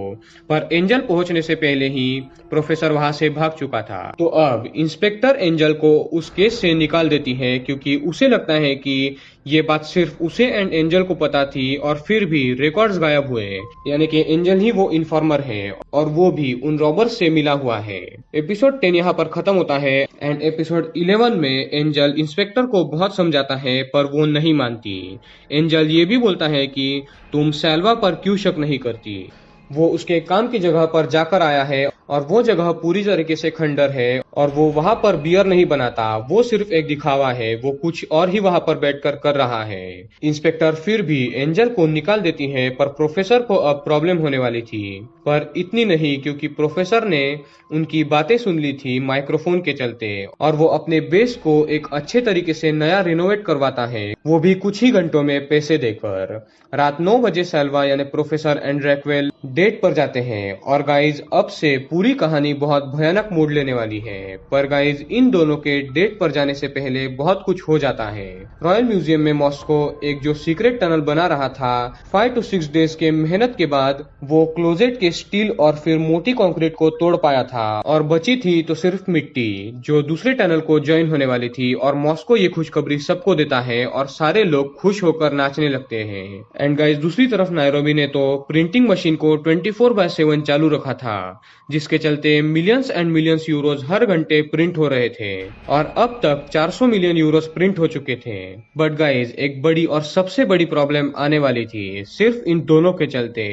पर एंजल पहुंचने से पहले ही प्रोफेसर वहां से भाग चुका था। तो अब इंस्पेक्टर एंजल को उस केस से निकाल देती है, क्योंकि उसे लगता है कि ये बात सिर्फ उसे एंड एंजल को पता थी, और फिर भी रिकॉर्ड्स गायब हुए, यानी कि एंजल ही वो इन्फॉर्मर है, और वो भी उन रॉबर्स से मिला हुआ है। एपिसोड 10 यहाँ पर खत्म होता है, एंड एपिसोड 11 में एंजल इंस्पेक्टर को बहुत समझाता है, पर वो नहीं मानती। एंजल ये भी बोलता है कि तुम सैल्वा पर क्यों शक नहीं करती, वो उसके काम की जगह पर जाकर आया है, और वो जगह पूरी तरीके से खंडर है, और वो वहां पर बियर नहीं बनाता, वो सिर्फ एक दिखावा है, वो कुछ और ही वहां पर बैठकर कर रहा है। इंस्पेक्टर फिर भी एंजल को निकाल देती है, पर प्रोफेसर को अब प्रॉब्लम होने वाली थी। पर इतनी नहीं, क्योंकि प्रोफेसर ने उनकी बातें सुन ली थी माइक्रोफोन के चलते, और वो अपने बेस को एक अच्छे तरीके से नया रिनोवेट करवाता है, वो भी कुछ ही घंटों में पैसे देकर। रात 9 बजे सैल्वा यानी प्रोफेसर एंड रैक्वेल डेट पर जाते हैं, और गाइज अब से पूरी कहानी बहुत भयानक मूड लेने वाली है। पर गाइज इन दोनों के डेट पर जाने से पहले बहुत कुछ हो जाता है। रॉयल म्यूजियम में मॉस्को एक जो सीक्रेट टनल बना रहा था, 5 to 6 डेज के मेहनत के बाद वो क्लोजेट के स्टील और फिर मोटी कंक्रीट को तोड़ पाया था, और बची थी तो सिर्फ मिट्टी, जो दूसरे टनल को ज्वाइन होने वाली थी। और मॉस्को ये खुशखबरी सबको देता है, और सारे लोग खुश होकर नाचने लगते हैं। एंड गाइज दूसरी तरफ नायरोबी ने तो प्रिंटिंग मशीन को 24/7 चालू रखा था, जिससे जिसके चलते मिलियंस एंड मिलियंस यूरोज हर घंटे प्रिंट हो रहे थे और अब तक 400 मिलियन यूरोज प्रिंट हो चुके थे। बट गाइज, एक बड़ी और सबसे बड़ी प्रॉब्लम आने वाली थी सिर्फ इन दोनों के चलते,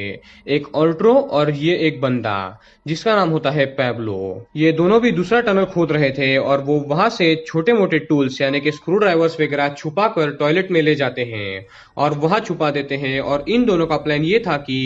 एक ऑल्ट्रो और ये एक बंदा जिसका नाम होता है पैब्लो। ये दोनों भी दूसरा टनल खोद रहे थे और वो वहां से छोटे मोटे टूल्स यानी कि स्क्रू ड्राइवर्स वगैरह छुपा कर टॉयलेट में ले जाते हैं और वहां छुपा देते हैं। और इन दोनों का प्लान ये था कि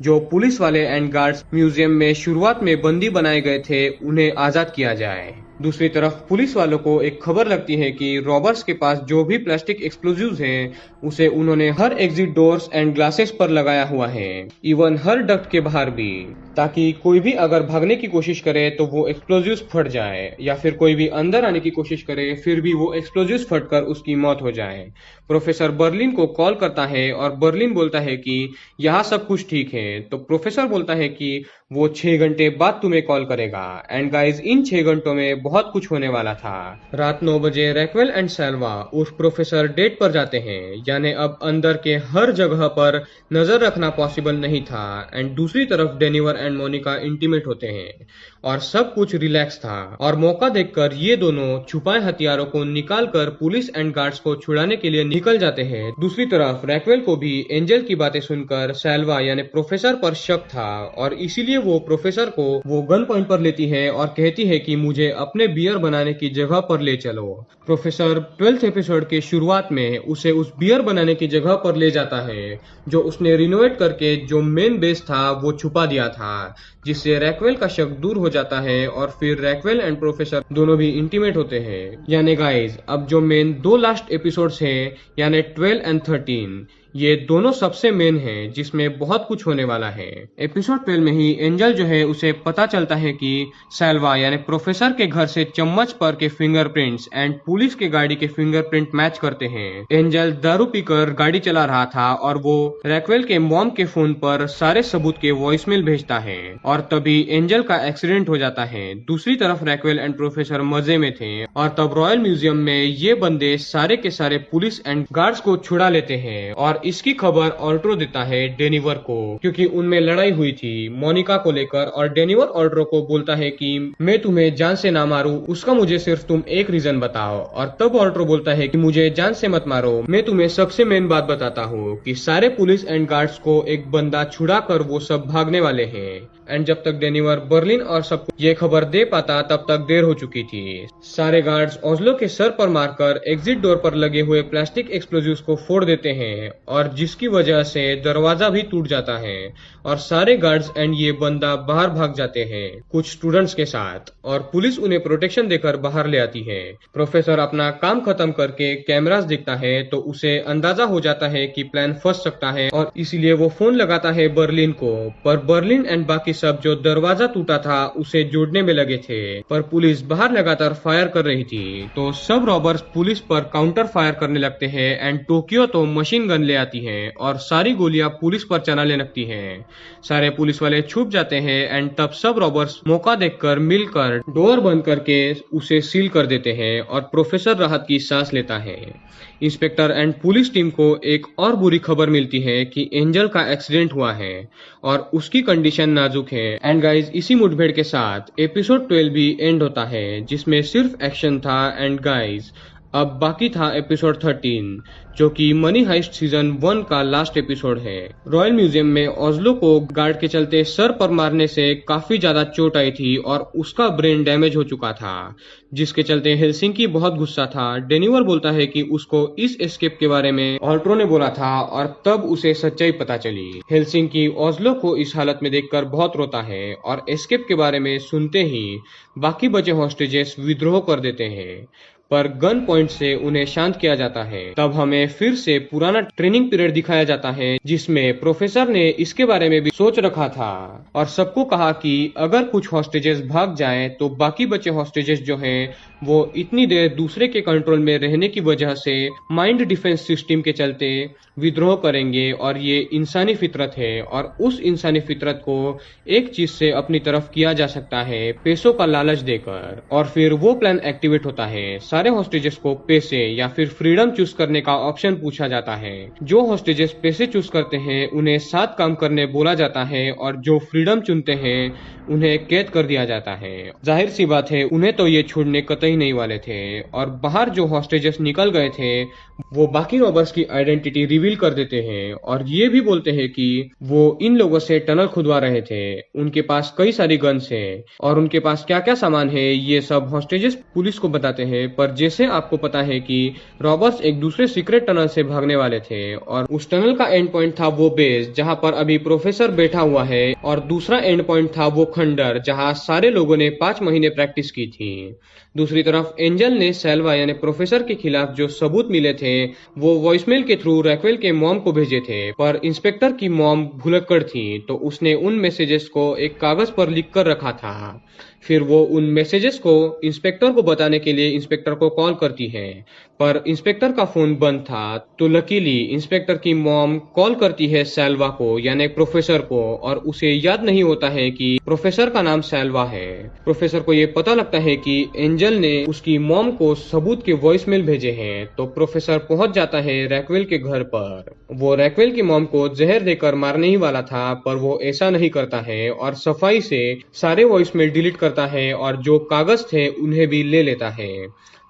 जो पुलिस वाले एंड गार्ड्स म्यूजियम में शुरुआत में बंदी बनाए गए थे उन्हें आजाद किया जाए। दूसरी तरफ पुलिस वालों को एक खबर लगती है कि रॉबर्स के पास जो भी प्लास्टिक एक्सप्लोजिव्स हैं उसे उन्होंने हर एग्जिट डोर्स एंड ग्लासेस पर लगाया हुआ है, इवन हर डक्ट के बाहर भी, ताकि कोई भी अगर भागने की कोशिश करे तो वो एक्सप्लोजिव्स फट जाए या फिर कोई भी अंदर आने की कोशिश करे फिर भी वो एक्सप्लोजिव्स फटकर उसकी मौत हो जाए। प्रोफेसर बर्लिन को कॉल करता है और बर्लिन बोलता है कि यहाँ सब कुछ ठीक है। तो प्रोफेसर बोलता है कि वो 6 घंटे बाद तुम्हें कॉल करेगा। एंड गाइज, इन 6 घंटों में बहुत कुछ होने वाला था। रात 9 बजे रैक्वेल एंड सैल्वा उस प्रोफेसर डेट पर जाते हैं, यानी अब अंदर के हर जगह पर नजर रखना पॉसिबल नहीं था। एंड दूसरी तरफ डेनिवर एंड मोनिका इंटीमेट होते हैं और सब कुछ रिलैक्स था। और मौका देखकर ये दोनों छुपाए हथियारों को निकालकर पुलिस एंड गार्ड्स को छुड़ाने के लिए निकल जाते हैं। दूसरी तरफ रैक्वेल को भी एंजल की बातें सुनकर सैल्वा यानी प्रोफेसर पर शक था और इसीलिए वो प्रोफेसर को वो गन पॉइंट पर लेती है और कहती है कि मुझे अपने बियर बनाने की जगह पर ले चलो। प्रोफेसर 12th एपिसोड के शुरुआत में उसे उस बियर बनाने की जगह पर ले जाता है जो उसने रिनोवेट करके जो मेन बेस था वो छुपा दिया था, जिससे रैक्वेल का शक दूर हो जाता है और फिर रैक्वेल एंड प्रोफेसर दोनों भी इंटीमेट होते हैं। यानी गाइज, अब जो मेन 2 लास्ट एपिसोड्स हैं यानी 12 एंड 13, ये दोनों सबसे मेन हैं जिसमें बहुत कुछ होने वाला है। एपिसोड 12 में ही एंजल जो है उसे पता चलता है कि सैल्वा यानी प्रोफेसर के घर से चम्मच पर के फिंगरप्रिंट्स एंड पुलिस के गाड़ी के फिंगरप्रिंट मैच करते हैं। एंजल दारू पीकर गाड़ी चला रहा था और वो रैक्वेल के मॉम के फोन पर सारे सबूत के वॉइसमेल भेजता है और तभी एंजल का एक्सीडेंट हो जाता है। दूसरी तरफ रैक्वेल एंड प्रोफेसर मजे में थे और तब रॉयल म्यूजियम में ये बंदे सारे के सारे पुलिस एंड गार्ड्स को छुड़ा लेते हैं और इसकी खबर ऑल्ट्रो देता है डेनिवर को, क्योंकि उनमें लड़ाई हुई थी मोनिका को लेकर। और डेनिवर ऑल्ट्रो को बोलता है कि मैं तुम्हें जान से ना मारूं, उसका मुझे सिर्फ तुम एक रीजन बताओ। और तब ऑल्ट्रो बोलता है कि मुझे जान से मत मारो, मैं तुम्हें सबसे मेन बात बताता हूँ कि सारे पुलिस एंड गार्ड्स को एक बंदा छुड़ा कर वो सब भागने वाले हैं। एंड जब तक डेनिवर बर्लिन और सबको ये खबर दे पाता तब तक देर हो चुकी थी। सारे गार्ड्स ओस्लो के सर पर मारकर एग्जिट डोर पर लगे हुए प्लास्टिक एक्सप्लोजिव्स को फोड़ देते हैं और जिसकी वजह से दरवाजा भी टूट जाता है और सारे गार्ड्स एंड ये बंदा बाहर भाग जाते हैं कुछ स्टूडेंट्स के साथ और पुलिस उन्हें प्रोटेक्शन देकर बाहर ले आती है। प्रोफेसर अपना काम खत्म करके कैमरास देखता है तो उसे अंदाजा हो जाता है कि प्लान फंस सकता है और इसीलिए वो फोन लगाता है बर्लिन को। पर बर्लिन एंड बाकी सब जो दरवाजा टूटा था उसे जोड़ने में लगे थे, पर पुलिस बाहर लगातार फायर कर रही थी। तो सब रॉबर्स पुलिस पर काउंटर फायर करने लगते हैं एंड टोक्यो तो मशीन गन ले आती है और सारी गोलियां पुलिस पर चलाने लगती हैं। सारे पुलिस वाले छुप जाते हैं एंड तब सब रॉबर्स मौका देखकर मिलकर डोर बंद करके उसे सील कर देते हैं और प्रोफेसर राहत की सांस लेता है। इंस्पेक्टर एंड पुलिस टीम को एक और बुरी खबर मिलती है कि एंजल का एक्सीडेंट हुआ है और उसकी कंडीशन नाजुक है। एंड गाइज, इसी मुठभेड़ के साथ एपिसोड 12 भी एंड होता है जिसमें सिर्फ एक्शन था। एंड गाइज, अब बाकी था एपिसोड 13 जो कि मनी हाइस्ट सीजन 1 का लास्ट एपिसोड है। रॉयल म्यूजियम में ओस्लो को गार्ड के चलते सर पर मारने से काफी ज्यादा चोट आई थी और उसका ब्रेन डैमेज हो चुका था, जिसके चलते हेल्सिंकी बहुत गुस्सा था। डेनिवर बोलता है कि उसको इस एस्केप के बारे में ऑल्ट्रो ने बोला था और तब उसे सच्चाई पता चली। हेल्सिंकी ओस्लो को इस हालत में देखकर बहुत रोता है और एस्केप के बारे में सुनते ही बाकी बचे हॉस्टेजेस विद्रोह कर देते हैं, पर गन पॉइंट से उन्हें शांत किया जाता है। तब हमें फिर से पुराना ट्रेनिंग पीरियड दिखाया जाता है जिसमें प्रोफेसर ने इसके बारे में भी सोच रखा था और सबको कहा कि अगर कुछ हॉस्टेजेस भाग जाएं तो बाकी बचे हॉस्टेजेस जो हैं वो इतनी देर दूसरे के कंट्रोल में रहने की वजह से माइंड डिफेंस सिस्टम के चलते विद्रोह करेंगे, और ये इंसानी फितरत है। और उस इंसानी फितरत को एक चीज से अपनी तरफ किया जा सकता है, पैसों का लालच देकर। और फिर वो प्लान एक्टिवेट होता है। सारे हॉस्टेजेस को पैसे या फिर फ्रीडम चूज करने का ऑप्शन पूछा जाता है। जो हॉस्टेजेस पैसे चूज करते हैं उन्हें 7 काम करने बोला जाता है, और जो फ्रीडम चुनते हैं उन्हें कैद कर दिया जाता है। जाहिर सी बात है, उन्हें तो ये छोड़ने कतई नहीं वाले थे। और बाहर जो हॉस्टेजेस निकल गए थे वो बाकी रॉबर्स की आइडेंटिटी रिवील कर देते हैं, और ये भी बोलते हैं कि वो इन लोगों से टनल खुदवा रहे थे। उनके पास कई सारी गन्स है, और उनके पास क्या क्या सामान है ये सब हॉस्टेजेस पुलिस को बताते हैं। पर जैसे आपको पता है कि रॉबर्स एक दूसरे सीक्रेट टनल से भागने वाले थे, और उस टनल का एंड पॉइंट था वो बेस जहां पर अभी प्रोफेसर बैठा हुआ है, और दूसरा एंड पॉइंट था वो खंडर जहां सारे लोगों ने 5 महीने प्रैक्टिस की थी। दूसरी तरफ एंजल ने सेल्वा यानी प्रोफेसर के खिलाफ जो सबूत मिले थे वो वॉइसमेल के थ्रू रैक्वेल के मॉम को भेजे थे। पर इंस्पेक्टर की मॉम भुलक्कड़ थी, तो उसने उन मैसेजेस को एक कागज पर लिख कर रखा था। फिर वो उन मैसेजेस को इंस्पेक्टर को बताने के लिए इंस्पेक्टर को कॉल करती है, पर इंस्पेक्टर का फोन बंद था। तो लकीली इंस्पेक्टर की मॉम कॉल करती है सेल्वा को यानी प्रोफेसर को, और उसे याद नहीं होता है कि प्रोफेसर का नाम सेल्वा है। प्रोफेसर को ये पता लगता है कि एंजल ने उसकी मॉम को सबूत के वॉइसमेल भेजे हैं। तो प्रोफेसर पहुंच जाता है रैक्वेल के घर पर। वो रैक्वेल की मॉम को जहर देकर मारने ही वाला था, पर वो ऐसा नहीं करता है और सफाई से सारे वॉइसमेल डिलीट करता है, और जो कागज थे उन्हें भी ले लेता है।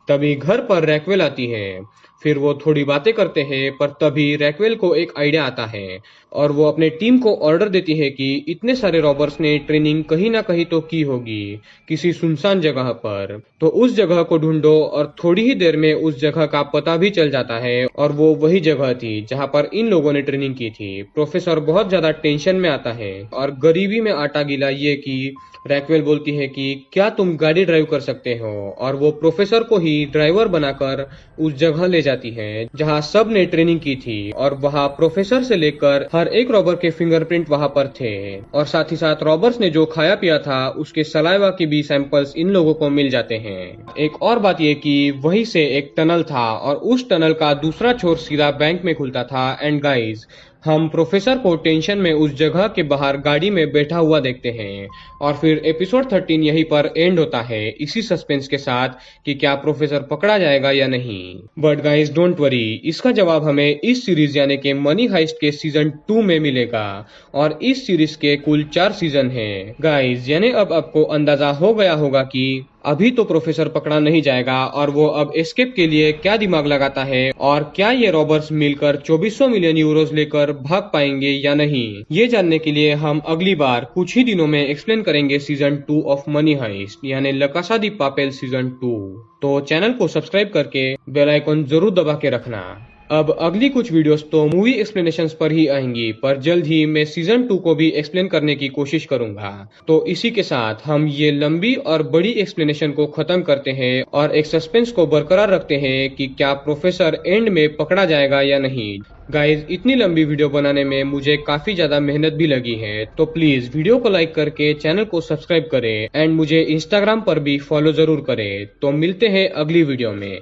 तभी घर पर रैक्वेल आती है। फिर वो थोड़ी बातें करते हैं, पर तभी रैक्वेल को एक आइडिया आता है, और वो अपने टीम को ऑर्डर देती है कि इतने सारे रॉबर्स ने ट्रेनिंग कहीं ना कहीं तो की होगी, किसी सुनसान जगह पर। तो उस जगह को ढूंढो, और थोड़ी ही देर में उस जगह का पता भी चल जाता है, और वो वही जगह थी जहां पर इन लोगों ने ट्रेनिंग की थी। प्रोफेसर बहुत ज्यादा टेंशन में आता है, और गरीबी में आटा गीला ये कि रैक्वेल बोलती है कि क्या तुम गाड़ी ड्राइव कर सकते हो, और वो प्रोफेसर को ही ड्राइवर बनाकर उस जगह ले जाती है जहां सब ने ट्रेनिंग की थी। और वहां प्रोफेसर से लेकर हर एक रॉबर के फिंगरप्रिंट वहां पर थे, और साथ ही साथ रॉबर्स ने जो खाया पिया था उसके सलाइवा के भी सैंपल्स इन लोगों को मिल जाते हैं। एक और बात यह कि वहीं से एक टनल था, और उस टनल का दूसरा छोर सीधा बैंक में खुलता था। एंड गाइस, हम प्रोफेसर को टेंशन में उस जगह के बाहर गाड़ी में बैठा हुआ देखते हैं। और फिर एपिसोड 13 यहीं पर एंड होता है, इसी सस्पेंस के साथ कि क्या प्रोफेसर पकड़ा जाएगा या नहीं। बट गाइस डोंट वरी, इसका जवाब हमें इस सीरीज यानी कि मनी हाइस्ट के सीजन 2 में मिलेगा। और इस सीरीज के कुल 4 सीजन हैं गाइस, यानी अब आपको अंदाजा हो गया होगा कि अभी तो प्रोफेसर पकड़ा नहीं जाएगा, और वो अब एस्केप के लिए क्या दिमाग लगाता है, और क्या ये रॉबर्स मिलकर 2400 मिलियन यूरोज लेकर भाग पाएंगे या नहीं। ये जानने के लिए हम अगली बार कुछ ही दिनों में एक्सप्लेन करेंगे सीजन 2 ऑफ मनी हाइस्ट यानी ला कासा दी पापेल सीजन 2। तो चैनल को सब्सक्राइब करके बेल आइकन जरूर दबा के रखना। अब अगली कुछ वीडियोस तो मूवी एक्सप्लेनेशंस पर ही आएंगी, पर जल्द ही मैं सीजन 2 को भी एक्सप्लेन करने की कोशिश करूंगा। तो इसी के साथ हम ये लंबी और बड़ी एक्सप्लेनेशन को खत्म करते हैं, और एक सस्पेंस को बरकरार रखते हैं कि क्या प्रोफेसर एंड में पकड़ा जाएगा या नहीं। गाइज, इतनी लंबी वीडियो बनाने में मुझे काफी ज्यादा मेहनत भी लगी है, तो प्लीज वीडियो को लाइक करके चैनल को सब्सक्राइब करें, एंड मुझे इंस्टाग्राम पर भी फॉलो जरूर करें। तो मिलते हैं अगली वीडियो में।